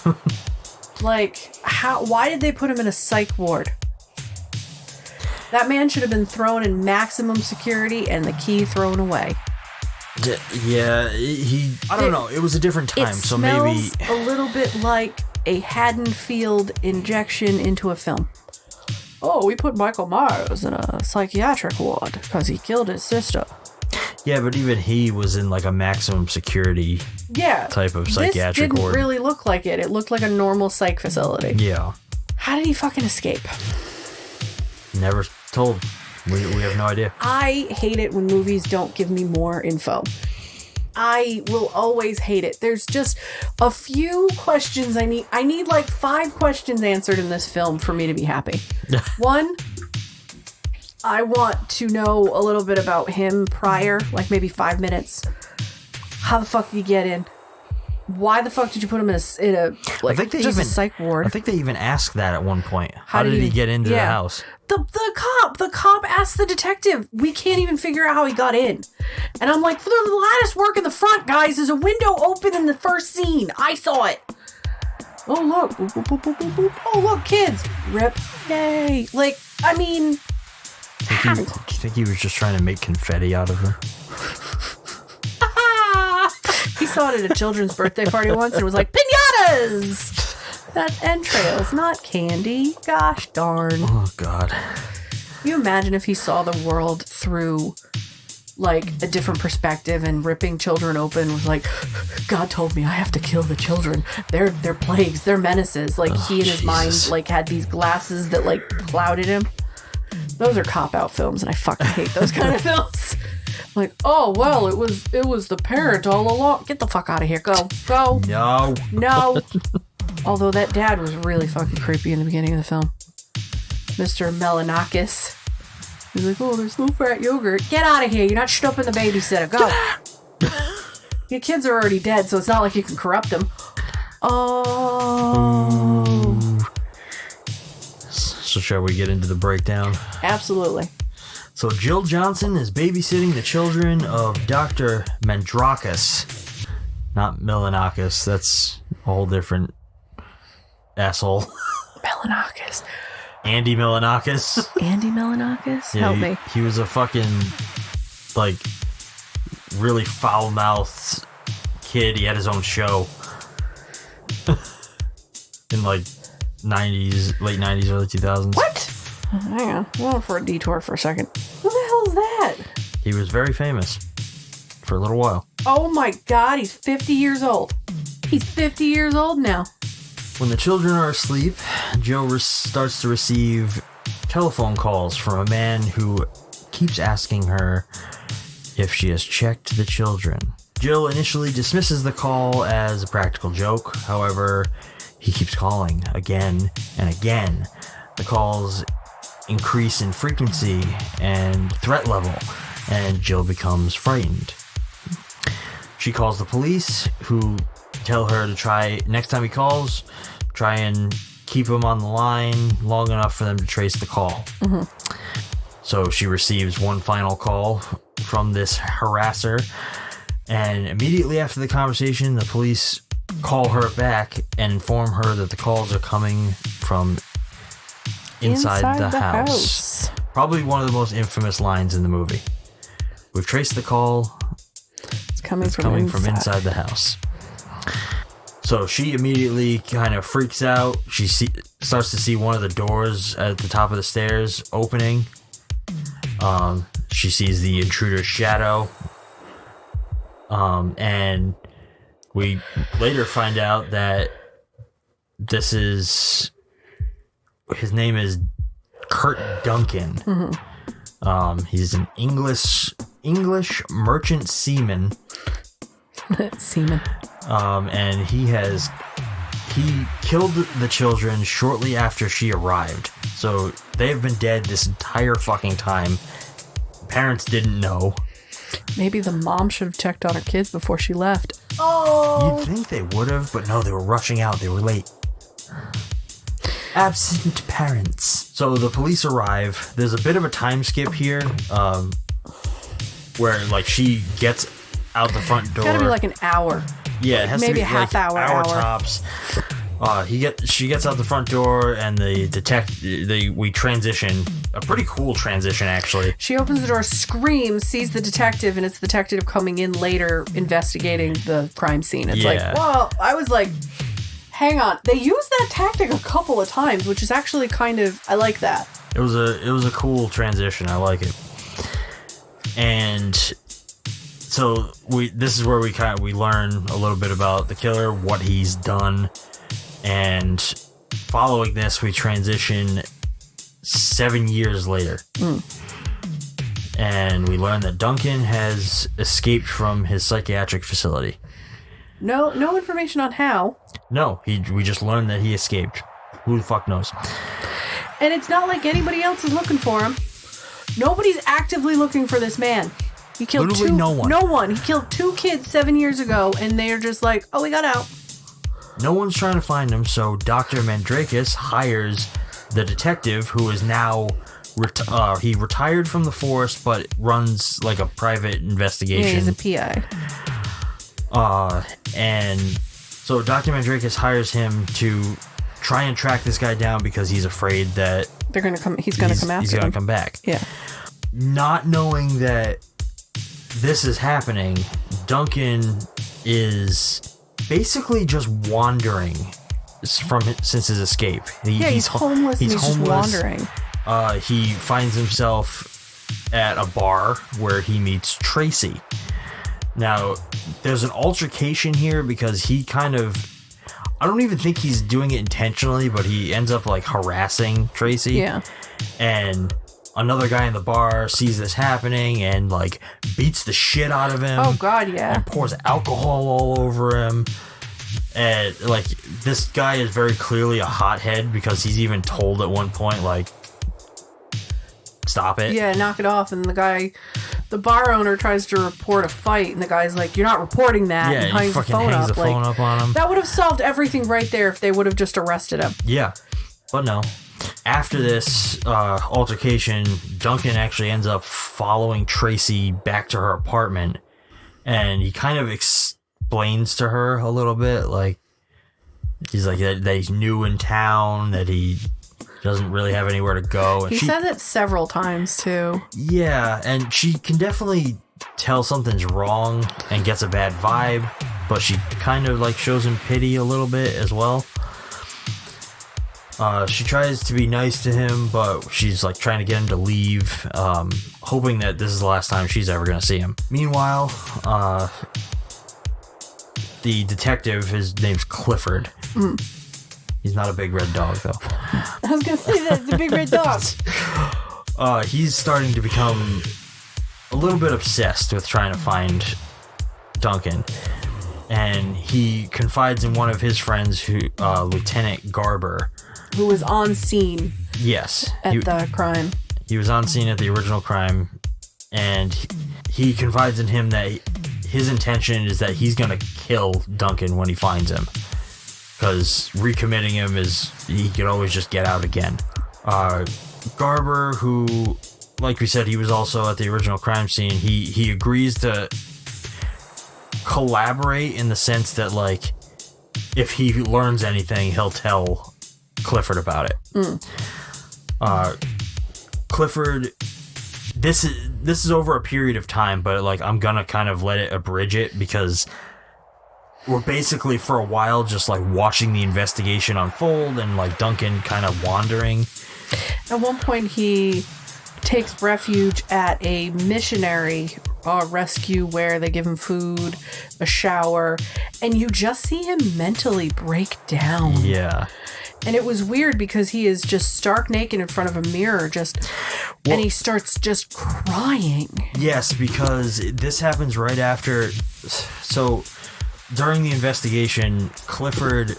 Why did they put him in a psych ward? That man should have been thrown in maximum security and the key thrown away. Yeah, I don't know. It was a different time, so maybe... It smells a little bit like a Haddonfield injection into a film. Oh, we put Michael Myers in a psychiatric ward because he killed his sister. Yeah, but even he was in a maximum security type of psychiatric ward. This didn't really look like it. It looked like a normal psych facility. Yeah. How did he fucking escape? Never told. We have no idea. I hate it when movies don't give me more info. I will always hate it. There's just a few questions I need. I need like 5 questions answered in this film for me to be happy. One, I want to know a little bit about him prior, like maybe 5 minutes. How the fuck did he get in? Why the fuck did you put him in a like, a psych ward? I think they even asked that at one point. How did he get into the house? The cop asked the detective. We can't even figure out how he got in. And I'm like, the lattice work in the front, guys. There's a window open in the first scene. I saw it. Oh, look. Boop, boop, boop, boop, boop, boop. Oh, look, kids. Rip. Yay. Like, I mean... Do you think he was just trying to make confetti out of her? He saw it at a children's birthday party once and was like, piñatas! That's entrails, not candy. Gosh darn. Oh, God. Can you imagine if he saw the world through, like, a different perspective and ripping children open was like, God told me I have to kill the children. They're plagues. They're menaces. Like, he in his mind, like, had these glasses that, like, clouded him. Those are cop-out films, and I fucking hate those kind of films. Like, oh, well, it was the parent all along. Get the fuck out of here. Go. No. Although that dad was really fucking creepy in the beginning of the film. Mr. Melanakis. He's like, oh, there's low-fat yogurt. Get out of here. You're not stopping the babysitter. Go. Your kids are already dead, so it's not like you can corrupt them. Oh. So shall we get into the breakdown? Absolutely. So Jill Johnson is babysitting the children of Dr. Mandrakis. Not Milanakis. That's a whole different asshole. Melanakis. Andy Milanakis. Andy Milanakis? Yeah, Help me. He was a fucking, like, really foul-mouthed kid. He had his own show. In, like, 90s, late 90s, early 2000s. What? Hang on. I went for a detour for a second. Who the hell is that? He was very famous for a little while. Oh my God, he's 50 years old. He's 50 years old now. When the children are asleep, Jill starts to receive telephone calls from a man who keeps asking her if she has checked the children. Jill initially dismisses the call as a practical joke. However, he keeps calling again and again. The calls increase in frequency and threat level, and Jill becomes frightened. She calls the police, who tell her to try, next time he calls, try and keep him on the line long enough for them to trace the call. Mm-hmm. So she receives one final call from this harasser, and immediately after the conversation, the police call her back and inform her that the calls are coming from inside the house. Probably one of the most infamous lines in the movie. We've traced the call. It's coming from inside the house. So she immediately kind of freaks out. She starts to see one of the doors at the top of the stairs opening. She sees the intruder's shadow. And we later find out that his name is Kurt Duncan. Mm-hmm. He's an English merchant seaman. And he killed the children shortly after she arrived. So they've been dead this entire fucking time. Parents didn't know. Maybe the mom should have checked on her kids before she left. Oh! You'd think they would have, but no, they were rushing out. They were late. Absent parents. So the police arrive. There's a bit of a time skip here, where like she gets out the front door. It's gotta be like an hour. Yeah, it has maybe to be a half like hour tops. She gets out the front door, and we transition. A pretty cool transition, actually. She opens the door, screams, sees the detective, and it's the detective coming in later investigating the crime scene. It's like, whoa! I was like, hang on. They used that tactic a couple of times, which is actually kind of, I like that. It was a cool transition. I like it. And so this is where we learn a little bit about the killer, what he's done, and following this, we transition 7 years later. and we learn that Duncan has escaped from his psychiatric facility. No information on how. No, we just learned that he escaped. Who the fuck knows? And it's not like anybody else is looking for him. Nobody's actively looking for this man. He killed Literally no one. No one. He killed 2 kids 7 years ago, and they're just like, oh, we got out. No one's trying to find him, so Dr. Mandrakis hires the detective who is now... he retired from the force, but runs like a private investigation. Yeah, he's a PI. And so Dr. Mandrakis hires him to try and track this guy down because he's afraid that they're gonna come. He's gonna come after He's gonna them. come back. Yeah. Not knowing that this is happening, Duncan is basically just wandering since his escape. He's homeless. He's just wandering. He finds himself at a bar where he meets Tracy. Now, there's an altercation here because he kind of... I don't even think he's doing it intentionally, but he ends up, like, harassing Tracy. Yeah. And another guy in the bar sees this happening and, like, beats the shit out of him. Oh, God, yeah. And pours alcohol all over him. And, like, this guy is very clearly a hothead because he's even told at one point, like, stop it. Yeah, knock it off. And the bar owner tries to report a fight, and the guy's like, you're not reporting that. Yeah, and he fucking hangs the phone up on him. That would have solved everything right there if they would have just arrested him. Yeah, but no. After this altercation, Duncan actually ends up following Tracy back to her apartment, and he kind of explains to her a little bit, like, he's like that he's new in town, that he doesn't really have anywhere to go. And he said it several times, too. Yeah, and she can definitely tell something's wrong and gets a bad vibe, but she kind of, like, shows him pity a little bit as well. She tries to be nice to him, but she's, like, trying to get him to leave, hoping that this is the last time she's ever going to see him. Meanwhile, the detective, his name's Clifford. He's not a big red dog, though. I was going to say that. It's a big red dog. He's starting to become a little bit obsessed with trying to find Duncan. And he confides in one of his friends, who Lieutenant Garber. Who was on scene. Yes. At the crime. He was on scene at the original crime. And he confides in him that his intention is that he's going to kill Duncan when he finds him. Because recommitting him he could always just get out again. Garber, who, like we said, he was also at the original crime scene, he agrees to collaborate in the sense that, like, if he learns anything, he'll tell Clifford about it. Clifford, this is over a period of time, but, like, I'm gonna kind of let it abridge it because we're basically for a while just, like, watching the investigation unfold and, like, Duncan kind of wandering. At one point, he takes refuge at a missionary rescue where they give him food, a shower, and you just see him mentally break down. Yeah. And it was weird because he is just stark naked in front of a mirror, and he starts just crying. Yes, because this happens right after. So, during the investigation, Clifford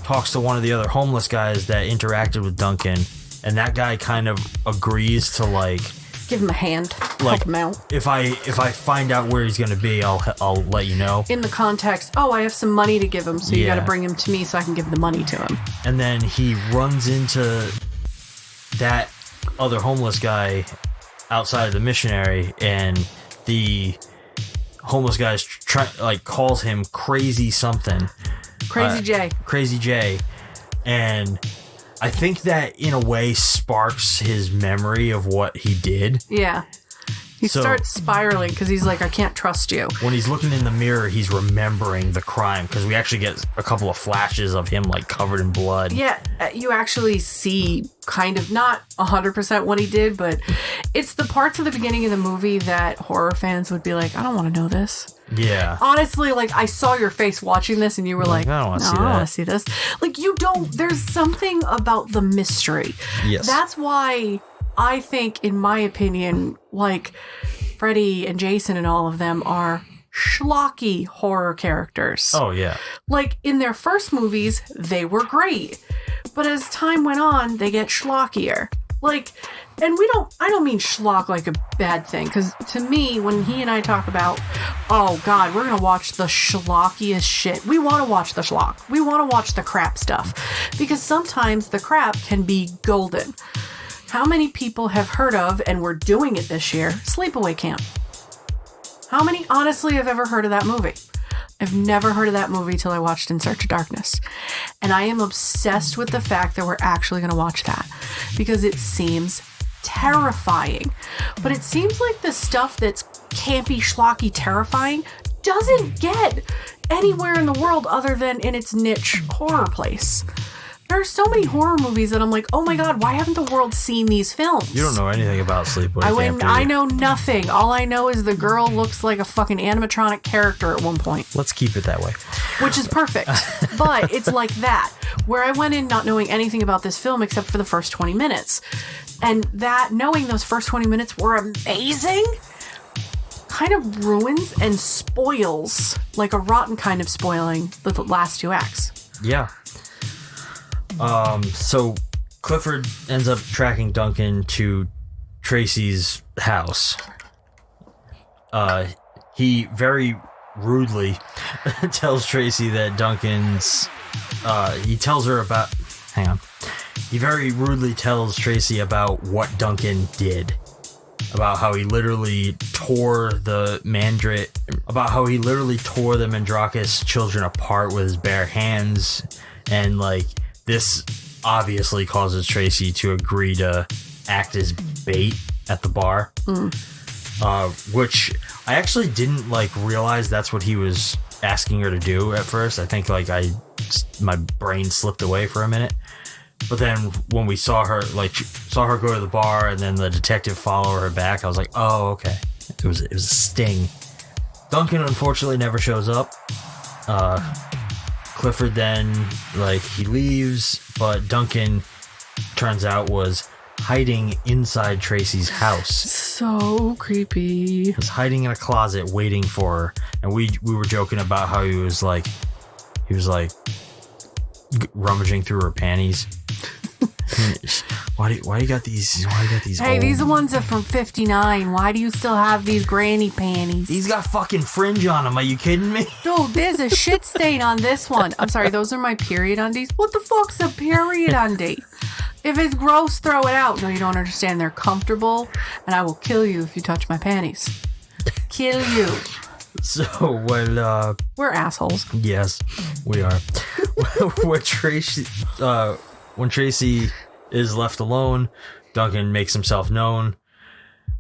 talks to one of the other homeless guys that interacted with Duncan, and that guy kind of agrees to, like, give him a hand, like, help him out. If I find out where he's going to be, I'll let you know. In the context, I have some money to give him, so you got to bring him to me so I can give the money to him. And then he runs into that other homeless guy outside of the missionary, and the homeless guy calls him Crazy something. Crazy J. And I think that in a way sparks his memory of what he did. Yeah. He starts spiraling because he's like, I can't trust you. When he's looking in the mirror, he's remembering the crime because we actually get a couple of flashes of him, like, covered in blood. Yeah, you actually see kind of not 100% what he did, but it's the parts of the beginning of the movie that horror fans would be like, I don't want to know this. Yeah. Honestly, like, I saw your face watching this and you were like, I don't want to see that. I don't want to see this. Like, you don't, there's something about the mystery. Yes. That's why I think, in my opinion, like Freddy and Jason and all of them are schlocky horror characters. Oh, yeah. Like, in their first movies, they were great. But as time went on, they get schlockier. Like, and I don't mean schlock like a bad thing. Because to me, when he and I talk about, oh, God, we're going to watch the schlockiest shit. We want to watch the schlock. We want to watch the crap stuff. Because sometimes the crap can be golden. How many people have heard of, and we're doing it this year, Sleepaway Camp? How many honestly have ever heard of that movie? I've never heard of that movie till I watched In Search of Darkness. And I am obsessed with the fact that we're actually going to watch that because it seems terrifying. But it seems like the stuff that's campy, schlocky, terrifying doesn't get anywhere in the world other than in its niche horror place. There are so many horror movies that I'm like, oh my God, why haven't the world seen these films? You don't know anything about Sleepaway Camp, do you? I know nothing. All I know is the girl looks like a fucking animatronic character at one point. Let's keep it that way. Which is perfect. But it's like that, where I went in not knowing anything about this film except for the first 20 minutes. And that, knowing those first 20 minutes were amazing, kind of ruins and spoils, like a rotten kind of spoiling, the last two acts. Yeah. So Clifford ends up tracking Duncan to Tracy's house. He very rudely tells Tracy that Duncan's, he very rudely tells Tracy about what Duncan did. About how he literally tore the Mandrakis children apart with his bare hands, and like, this obviously causes Tracy to agree to act as bait at the bar. Which I actually didn't realize that's what he was asking her to do at first. I think my brain slipped away for a minute. But then when we saw her go to the bar and then the detective follow her back, I was like, oh, okay. It was a sting. Duncan unfortunately never shows up. Clifford then, he leaves, but Duncan, turns out, was hiding inside Tracy's house. So creepy. He was hiding in a closet waiting for her, and we were joking about how he was rummaging through her panties. Why do you got these? Hey, these ones are from '59. Why do you still have these granny panties? These got fucking fringe on them. Are you kidding me? Dude, there's a shit stain on this one. I'm sorry, those are my period undies. What the fuck's a period undie? If it's gross, throw it out. No, you don't understand. They're comfortable, and I will kill you if you touch my panties. Kill you. So when we're assholes. Yes, we are. When Tracy is left alone, Duncan makes himself known,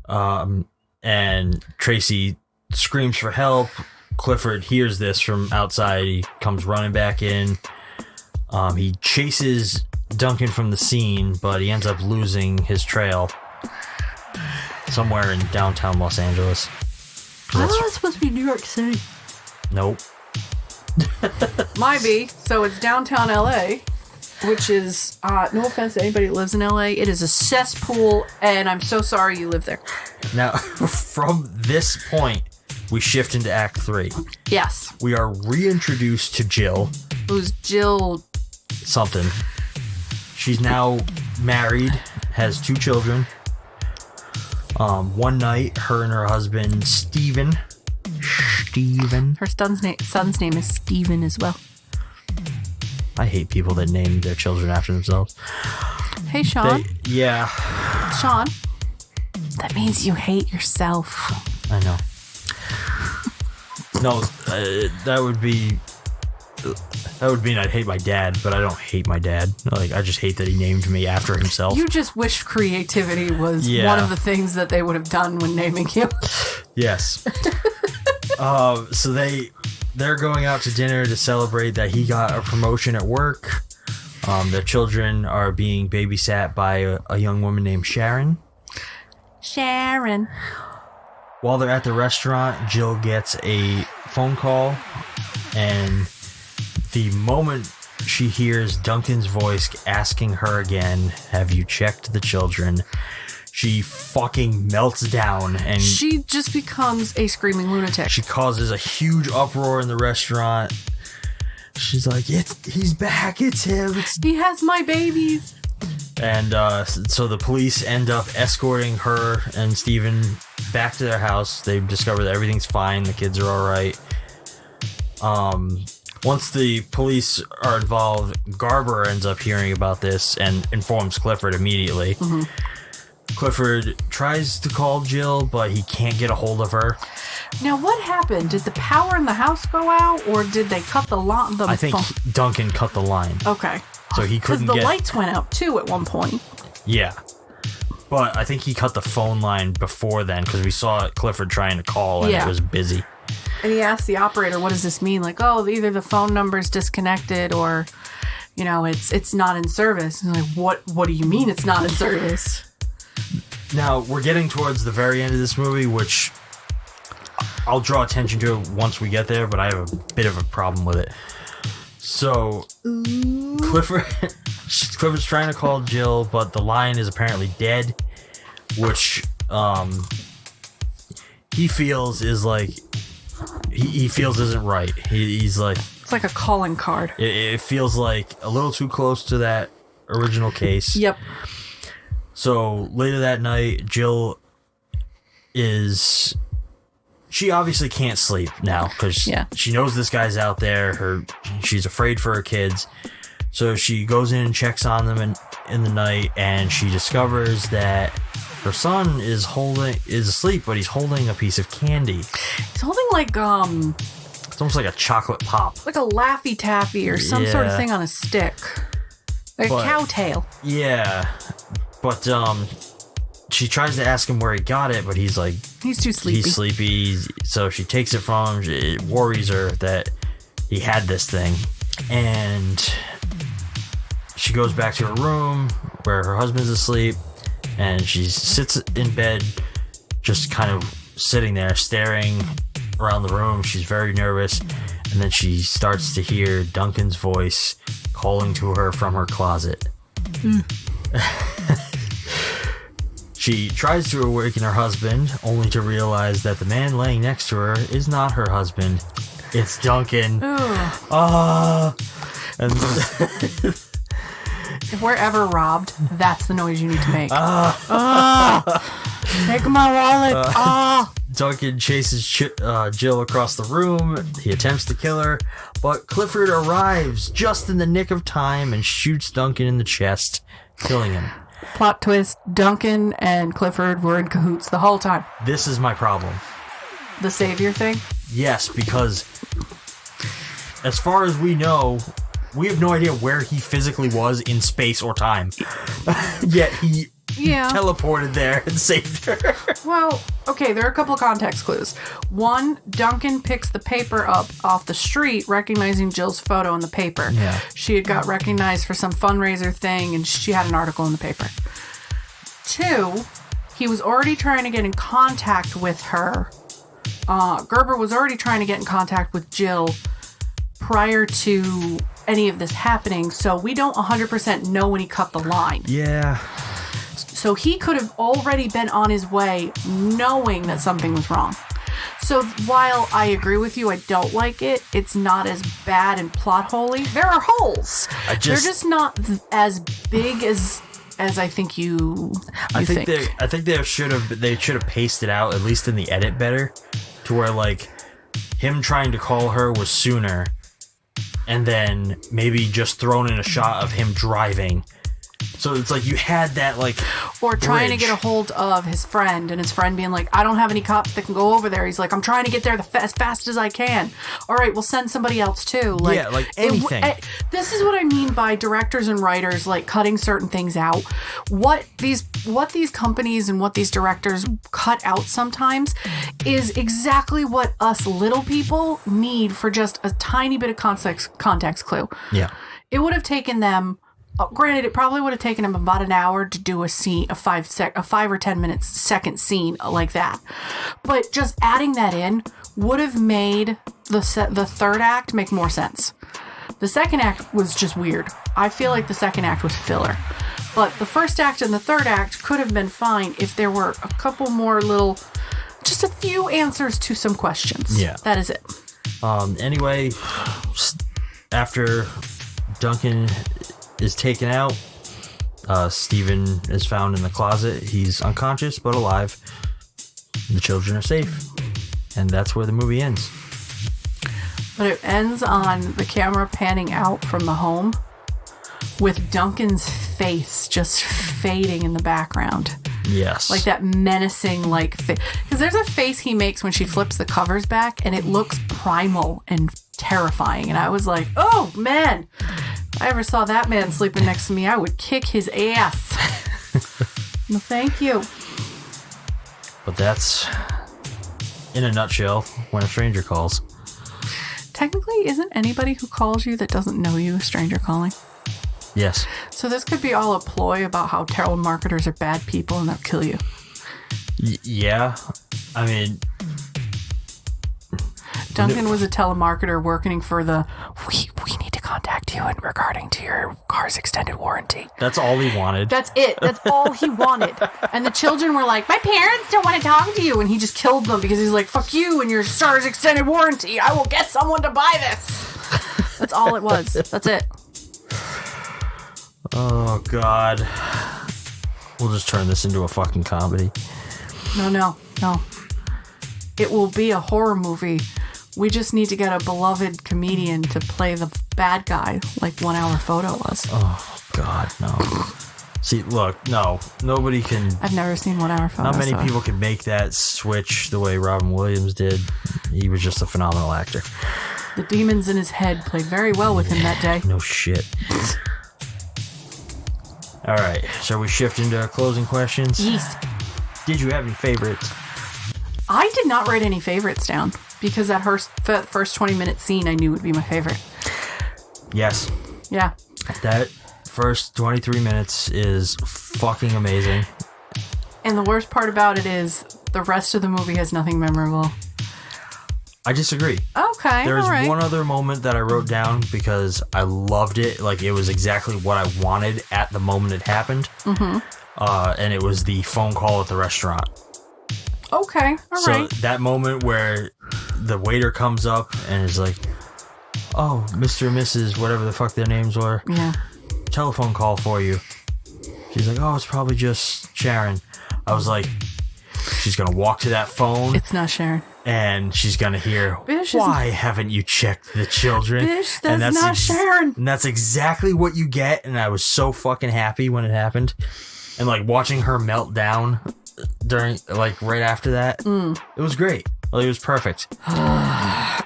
and Tracy screams for help. Clifford hears this from outside. He comes running back in. He chases Duncan from the scene, but he ends up losing his trail somewhere in downtown Los Angeles. I thought it was supposed to be New York City. Nope. Might be. So it's downtown LA, which is, no offense to anybody that lives in LA, it is a cesspool, and I'm so sorry you live there. Now, from this point, we shift into Act 3. Yes. We are reintroduced to Jill. Who's Jill? Something. She's now married, has 2 children. One night, her and her husband, Steven. Her son's name is Steven as well. I hate people that name their children after themselves. Hey, Shawn. Yeah. Shawn, that means you hate yourself. I know. No, that would mean I'd hate my dad, but I don't hate my dad. I just hate that he named me after himself. You just wish creativity was one of the things that they would have done when naming you. Yes. So they're going out to dinner to celebrate that he got a promotion at work. Their children are being babysat by a young woman named Sharon. Sharon. While they're at the restaurant, Jill gets a phone call, and the moment she hears Duncan's voice asking her again, "Have you checked the children?" she fucking melts down, and she just becomes a screaming lunatic. she causes a huge uproar in the restaurant. She's like, he's back, it's him. He has my babies. And so the police end up escorting her and Steven back to their house. They discover that everything's fine. The kids are all right. Once the police are involved, Garber ends up hearing about this and informs Clifford immediately. Mm-hmm. Clifford tries to call Jill, but he can't get a hold of her. Now, what happened? Did the power in the house go out, or did they cut the line? I think Duncan cut the line. Okay. So he couldn't Because the lights went out, too, at one point. Yeah. But I think he cut the phone line before then, because we saw Clifford trying to call, and it was busy. And he asked the operator, what does this mean? Like, oh, either the phone number's disconnected, or, you know, it's not in service. And like, what do you mean it's not in service? Now, we're getting towards the very end of this movie, which I'll draw attention to once we get there, but I have a bit of a problem with it. So, Clifford's trying to call Jill, but the line is apparently dead, which he feels is like, he feels isn't right. He's like... It's like a calling card. It feels like a little too close to that original case. Yep. So, later that night, Jill is... She obviously can't sleep now because she knows this guy's out there. She's afraid for her kids. So she goes in and checks on them in the night, and she discovers that her son is asleep, but he's holding a piece of candy. He's holding like it's almost like a chocolate pop. Like a Laffy Taffy or some sort of thing on a stick. Like a cow tail. Yeah. But she tries to ask him where he got it, but he's like... He's too sleepy. He's sleepy, so she takes it from him. It worries her that he had this thing. And she goes back to her room where her husband's asleep, and she sits in bed, just kind of sitting there, staring around the room. She's very nervous, and then she starts to hear Duncan's voice calling to her from her closet. She tries to awaken her husband, only to realize that the man laying next to her is not her husband. It's Duncan. And if we're ever robbed, that's the noise you need to make. Take my wallet. Duncan chases Jill across the room. He attempts to kill her, but Clifford arrives just in the nick of time and shoots Duncan in the chest, killing him. Plot twist, Duncan and Clifford were in cahoots the whole time. This is my problem. The savior thing? Yes, because as far as we know, we have no idea where he physically was in space or time. Yet he teleported there and saved her. Well, okay, there are a couple of context clues. One, Duncan picks the paper up off the street, recognizing Jill's photo in the paper. Yeah. She had got recognized for some fundraiser thing, and she had an article in the paper. Two, he was already trying to get in contact with her. Gerber was already trying to get in contact with Jill prior to any of this happening, so we don't 100% know when he cut the line. Yeah. So he could have already been on his way knowing that something was wrong. So while I agree with you, I don't like it, it's not as bad and plot holy. There are holes. They're just not as big as I think you think. I think they should have paced it out, at least in the edit, better, to where like him trying to call her was sooner, and then maybe just thrown in a shot of him driving. So it's like you had that like or trying to get a hold of his friend, and his friend being like, I don't have any cops that can go over there. He's like, I'm trying to get there as fast as I can. All right, we'll send somebody else too. Like, yeah, like anything. This is what I mean by directors and writers like cutting certain things out. What these companies and what these directors cut out sometimes is exactly what us little people need for just a tiny bit of context clue. Yeah. It would have taken them... granted, it probably would have taken him about an hour to do a scene, a 5 or 10 minutes second scene like that. But just adding that in would have made the third act make more sense. The second act was just weird. I feel like the second act was filler. But the first act and the third act could have been fine if there were a couple more little, just a few answers to some questions. Yeah. That is it. Anyway, after Duncan is taken out, Stephen is found in the closet. He's unconscious but alive. The children are safe. And that's where the movie ends. But it ends on the camera panning out from the home with Duncan's face just fading in the background. Yes. Like that menacing, like, because there's a face he makes when she flips the covers back, and it looks primal and terrifying. And I was like, oh, man. If I ever saw that man sleeping next to me, I would kick his ass. Well, thank you. But that's, in a nutshell, When a Stranger Calls. Technically, isn't anybody who calls you that doesn't know you a stranger calling? Yes. So this could be all a ploy about how telemarketers are bad people and they'll kill you. Yeah. I mean... Duncan was a telemarketer working for the, we need to contact you in regarding to your car's extended warranty. That's all he wanted. That's it. That's all he wanted. And the children were like, my parents don't want to talk to you. And he just killed them because he's like, fuck you and your car's extended warranty. I will get someone to buy this. That's all it was. That's it. Oh, God. We'll just turn this into a fucking comedy. No. It will be a horror movie. We just need to get a beloved comedian to play the bad guy like 1 Hour Photo was. Oh, God, no. See, look, no. Nobody can... I've never seen 1 Hour Photo. Not many people can make that switch the way Robin Williams did. He was just a phenomenal actor. The demons in his head played very well with him that day. No shit. All right, shall we shift into closing questions? Yes. Did you have any favorites? I did not write any favorites down because that first 20-minute scene I knew would be my favorite. Yes. Yeah. That first 23 minutes is fucking amazing. And the worst part about it is the rest of the movie has nothing memorable. I disagree. Okay, There's all right. one other moment that I wrote down because I loved it. Like, it was exactly what I wanted at the moment it happened. Mm-hmm. And it was the phone call at the restaurant. Okay, all right. So that moment where the waiter comes up and is like, oh, Mr. and Mrs., whatever the fuck their names were. Yeah. Telephone call for you. She's like, oh, it's probably just Sharon. I was like, she's going to walk to that phone. It's not Sharon. And she's going to hear, Bish why haven't you checked the children? Bish, that's not Sharon. And that's exactly what you get. And I was so fucking happy when it happened. And like watching her melt down during, like right after that, it was great. Like, it was perfect.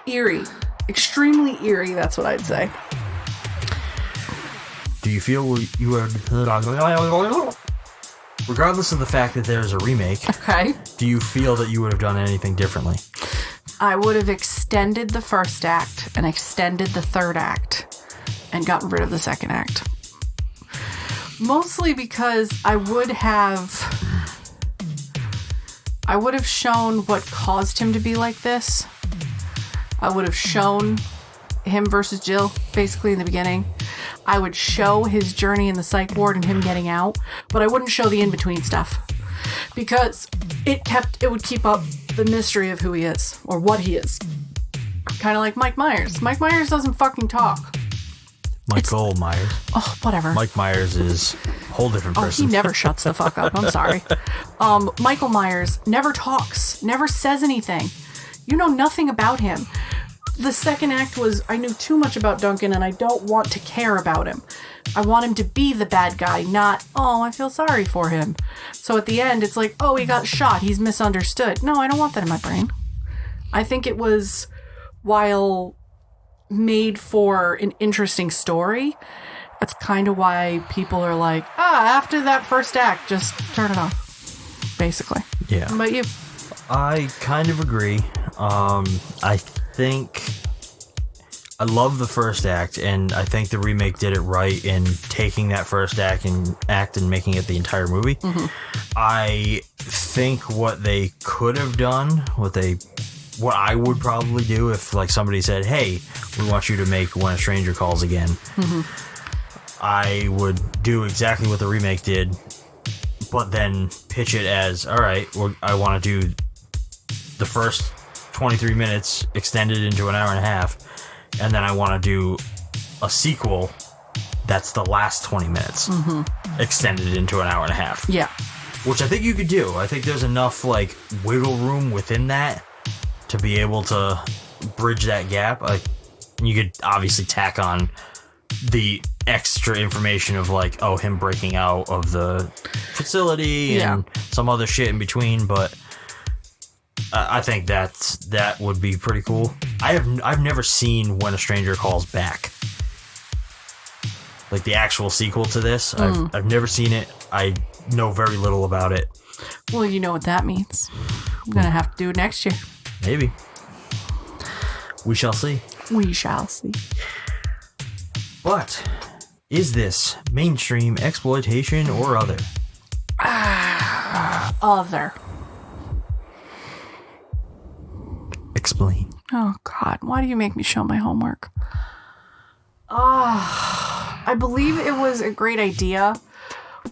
Eerie. Extremely eerie, that's what I'd say. Do you feel you are, regardless of the fact that there's a remake, Okay. do you feel that you would have done anything differently? I would have extended the first act and extended the third act and gotten rid of the second act. Mostly because I would have shown what caused him to be like this. I would have shown him versus Jill, basically, in the beginning. I would show his journey in the psych ward and him getting out, but I wouldn't show the in-between stuff. Because it would keep up the mystery of who he is, or what he is. Kind of like Mike Myers. Mike Myers doesn't fucking talk. Michael Myers. Oh, whatever. Mike Myers is a whole different person. He never shuts the fuck up. I'm sorry. Michael Myers never talks, never says anything. You know nothing about him. The second act was, I knew too much about Duncan and I don't want to care about him. I want him to be the bad guy, not, oh, I feel sorry for him. So at the end, it's like, oh, he got shot. He's misunderstood. No, I don't want that in my brain. I think it was, while made for an interesting story, that's kind of why people are like, after that first act, just turn it off, basically. Yeah. What about you? I kind of agree. I think I love the first act, and I think the remake did it right in taking that first act and making it the entire movie. Mm-hmm. I think what they could have done, what I would probably do if like somebody said, hey, we want you to make When a Stranger Calls again. Mm-hmm. I would do exactly what the remake did, but then pitch it as, all right, I want to do the first 23 minutes extended into an hour and a half, and then I want to do a sequel that's the last 20 minutes extended into an hour and a half. Yeah. Which I think you could do. I think there's enough like wiggle room within that to be able to bridge that gap. Like, you could obviously tack on the extra information of like, oh, him breaking out of the facility and some other shit in between, but I think that would be pretty cool. I've never seen When a Stranger Calls Back, like the actual sequel to this. I've never seen it. I know very little about it. Well, you know what that means. I'm gonna have to do it next year. Maybe. We shall see. We shall see. But is this mainstream exploitation or other? Other. Explain. Oh, God. Why do you make me show my homework? I believe it was a great idea,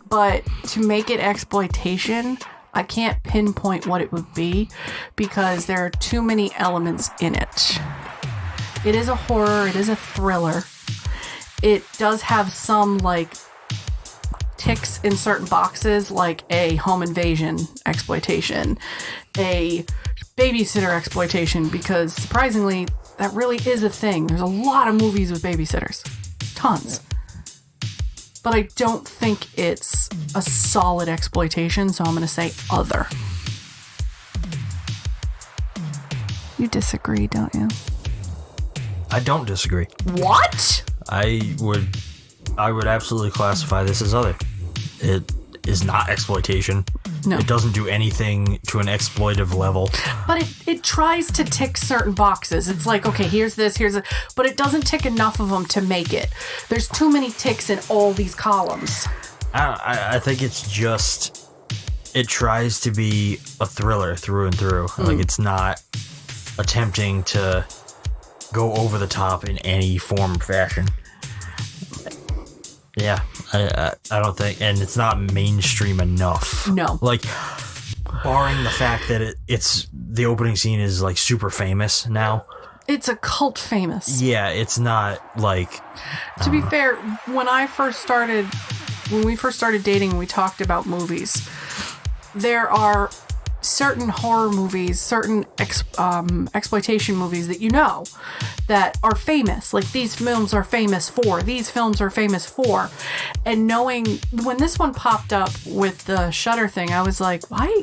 but to make it exploitation, I can't pinpoint what it would be because there are too many elements in it. It is a horror. It is a thriller. It does have some, like, ticks in certain boxes, like a home invasion exploitation, a babysitter exploitation, because surprisingly, that really is a thing. There's a lot of movies with babysitters. Tons. But I don't think it's a solid exploitation, so I'm going to say other. You disagree, don't you? I don't disagree. What? I would absolutely classify this as other. It is not exploitation. No. It doesn't do anything to an exploitive level. But it tries to tick certain boxes. It's like, okay, here's this, but it doesn't tick enough of them to make it. There's too many ticks in all these columns. I think it's just, it tries to be a thriller through and through. Like, it's not attempting to go over the top in any form or fashion. Yeah, I don't think, and it's not mainstream enough. No. Like, barring the fact that it's the opening scene is like super famous now. It's a cult famous. Yeah, it's not like. To be fair, when we first started dating and we talked about movies, there are certain horror movies, certain exploitation movies that you know that are famous. Like, these films are famous for. And knowing when this one popped up with the Shudder thing, I was like, why?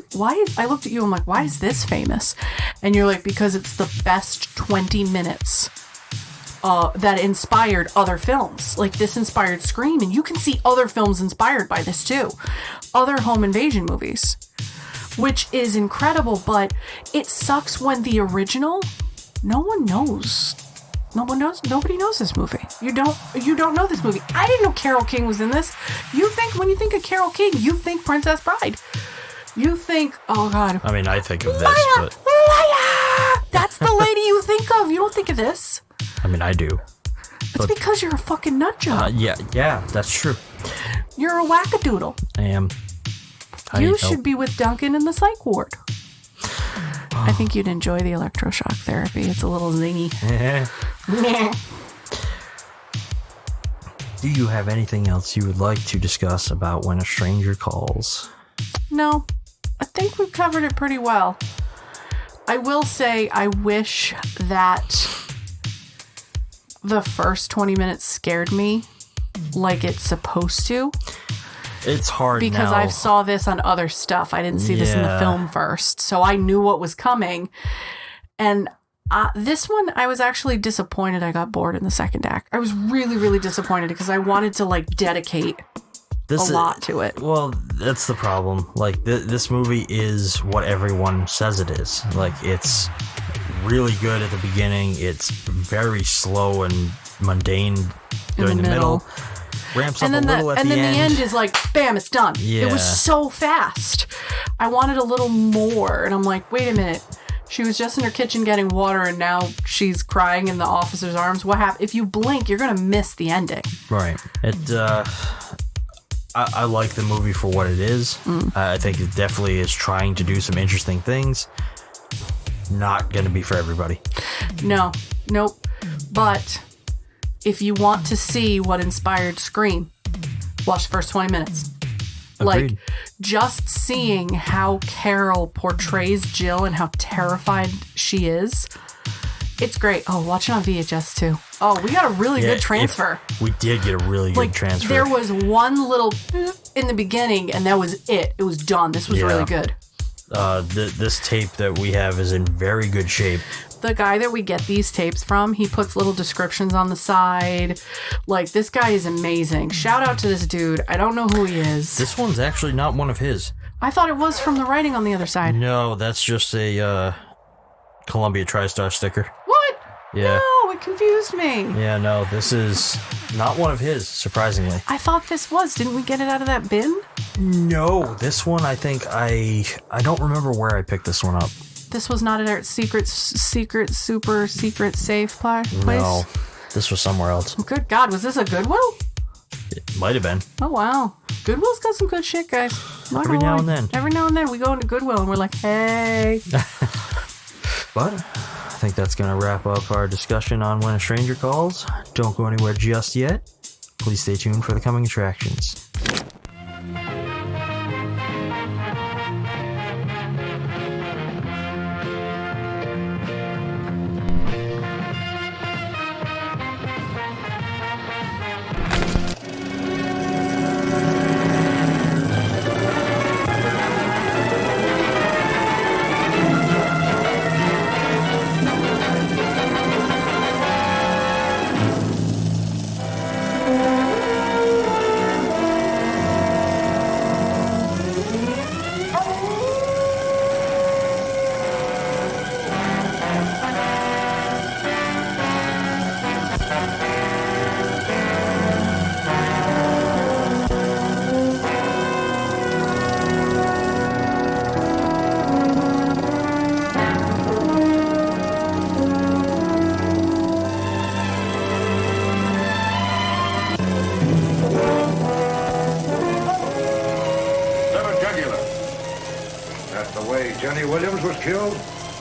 I looked at you, I'm like, why is this famous? And you're like, because it's the best 20 minutes that inspired other films. Like, this inspired Scream, and you can see other films inspired by this too. Other home invasion movies. Which is incredible, but it sucks when the original, nobody knows this movie. You don't know this movie. I didn't know Carole King was in this. When you think of Carole King, you think Princess Bride. You think, oh God. I mean, I think of this, Leia! but. Leia! That's the lady you think of. You don't think of this. I mean, I do. It's because you're a fucking nut job. Yeah, that's true. You're a wackadoodle. I am. You should be with Duncan in the psych ward. I think you'd enjoy the electroshock therapy. It's a little zingy. Do you have anything else you would like to discuss about When a Stranger Calls? No, I think we've covered it pretty well. I will say I wish that the first 20 minutes scared me like it's supposed to. It's hard because now. I saw this on other stuff. I didn't see this in the film first, so I knew what was coming. And this one, I was actually disappointed I got bored in the second act. I was really, really disappointed because I wanted to dedicate a lot to it. Well, that's the problem. Like, this movie is what everyone says it is. Like, it's really good at the beginning. It's very slow and mundane during the middle. Ramps up a little at the end. And then the end is like, bam, it's done. Yeah. It was so fast. I wanted a little more. And I'm like, wait a minute. She was just in her kitchen getting water, and now she's crying in the officer's arms. What happened? If you blink, you're going to miss the ending. Right. I like the movie for what it is. I think it definitely is trying to do some interesting things. Not going to be for everybody. No. Nope. But if you want to see what inspired Scream, watch the first 20 minutes. Agreed. Like, just seeing how Carol portrays Jill and how terrified she is, it's great. Oh, watch it on VHS too. Oh, we got a really good transfer. We did get a really good transfer. There was one little in the beginning, and that was it. It was done. This was really good. This tape that we have is in very good shape. The guy that we get these tapes from, he puts little descriptions on the side. Like, this guy is amazing. Shout out to this dude. I don't know who he is. This one's actually not one of his. I thought it was from the writing on the other side. No, that's just a Columbia TriStar sticker. What? Yeah. No, it confused me. Yeah, no, this is not one of his, surprisingly. I thought this was. Didn't we get it out of that bin? No, this one I think I don't remember where I picked this one up. This was not at our secret, super secret safe place? No, this was somewhere else. Good God, was this a Goodwill? It might have been. Oh, wow. Goodwill's got some good shit, guys. Every now and then. Every now and then we go into Goodwill and we're like, hey. But I think that's going to wrap up our discussion on When a Stranger Calls. Don't go anywhere just yet. Please stay tuned for the coming attractions.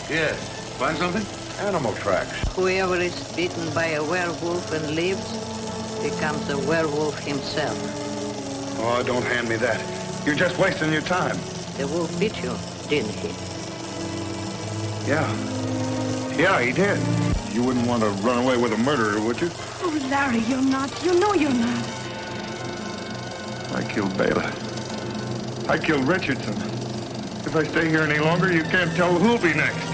Yes. Find something? Animal tracks. Whoever is bitten by a werewolf and lives becomes a werewolf himself. Oh, don't hand me that. You're just wasting your time. The wolf bit you, didn't he? Yeah. Yeah, he did. You wouldn't want to run away with a murderer, would you? Oh, Larry, you're not. You know you're not. I killed Bela. I killed Richardson. If I stay here any longer, you can't tell who'll be next.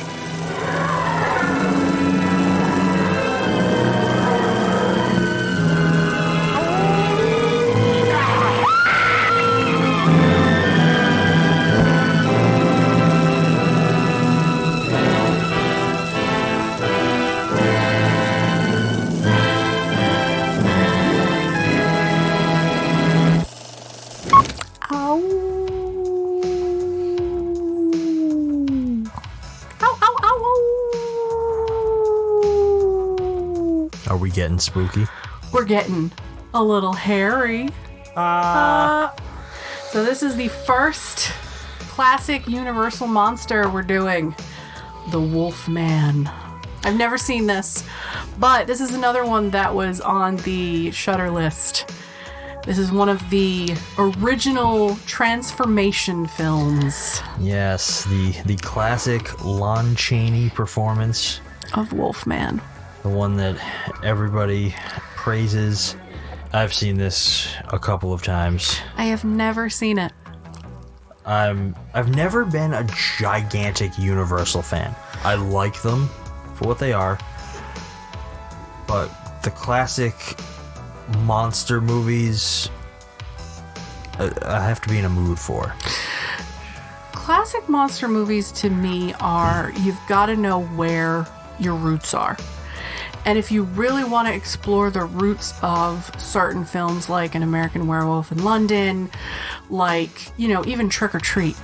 Getting spooky. We're getting a little hairy. So this is the first classic Universal monster we're doing. The Wolfman. I've never seen this, but this is another one that was on the Shudder list. This is one of the original transformation films. Yes, the classic Lon Chaney performance of Wolfman. The one that everybody praises. I've seen this a couple of times. I have never seen it. I've never been a gigantic Universal fan. I like them for what they are, but the classic monster movies, I have to be in a mood for. Classic monster movies to me are, you've got to know where your roots are. And if you really want to explore the roots of certain films like An American Werewolf in London, like, you know, even Trick or Treat,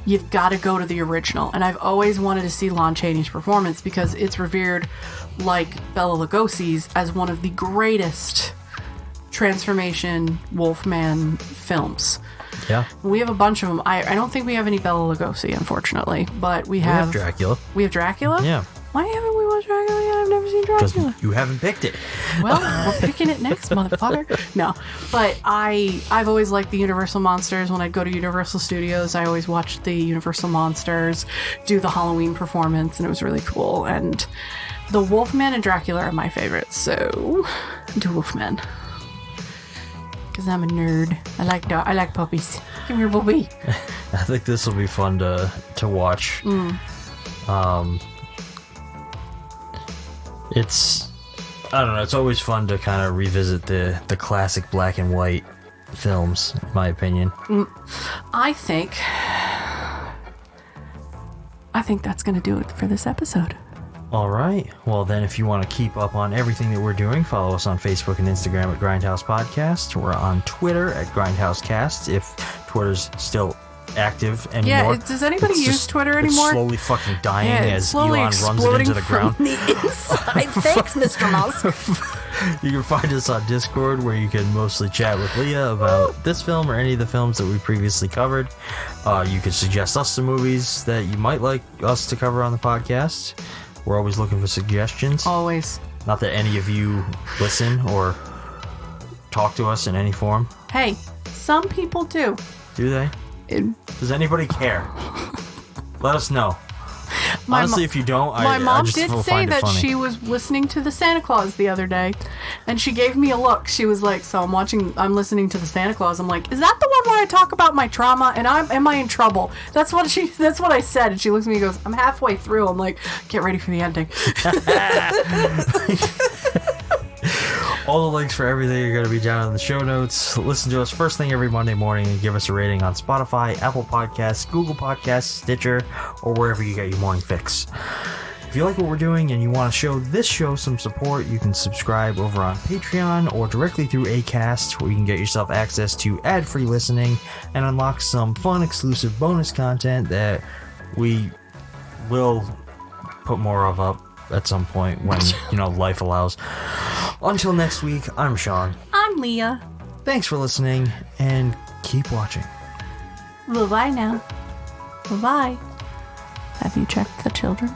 you've got to go to the original. And I've always wanted to see Lon Chaney's performance because it's revered, like Bela Lugosi's, as one of the greatest transformation Wolfman films. Yeah. We have a bunch of them. I don't think we have any Bela Lugosi, unfortunately, but we have Dracula. We have Dracula? Yeah. Why haven't we watched Dracula yet? I've never seen Dracula. Because you haven't picked it. Well, we're picking it next, motherfucker. No, but I've always liked the Universal Monsters. When I'd go to Universal Studios, I always watched the Universal Monsters do the Halloween performance, and it was really cool. And the Wolfman and Dracula are my favorites, so do Wolfman. Because I'm a nerd. I like puppies. Come here, Bobby. I think this will be fun to watch. It's, I don't know, it's always fun to kind of revisit the classic black and white films, in my opinion. I think that's going to do it for this episode. All right. Well, then, if you want to keep up on everything that we're doing, follow us on Facebook and Instagram at Grindhouse Podcast. We're on Twitter at GrindhouseCast, if Twitter's still active anymore. Yeah, does anybody use Twitter anymore? It's slowly fucking dying as Elon runs it into the ground. The inside. Thanks, Mr. Mouse. You can find us on Discord, where you can mostly chat with Leah about this film or any of the films that we previously covered. You can suggest us some movies that you might like us to cover on the podcast. We're always looking for suggestions. Always. Not that any of you listen or talk to us in any form. Hey, some people do. Do they? Does anybody care? Let us know. Honestly, if you don't, my mom I just did will say find it that funny. she was listening to the Santa Claus the other day, and she gave me a look. She was like, "So I'm listening to the Santa Claus." I'm like, "Is that the one where I talk about my trauma? And am I in trouble?" That's what I said. And she looks at me and goes, "I'm halfway through." I'm like, "Get ready for the ending." All the links for everything are going to be down in the show notes. Listen to us first thing every Monday morning and give us a rating on Spotify, Apple Podcasts, Google Podcasts, Stitcher, or wherever you get your morning fix. If you like what we're doing and you want to show this show some support, you can subscribe over on Patreon or directly through Acast, where you can get yourself access to ad-free listening and unlock some fun exclusive bonus content that we will put more of up at some point when, life allows. Until next week, I'm Shawn. I'm Leah. Thanks for listening, and keep watching. Bye-bye now. Bye-bye. Have you checked the children?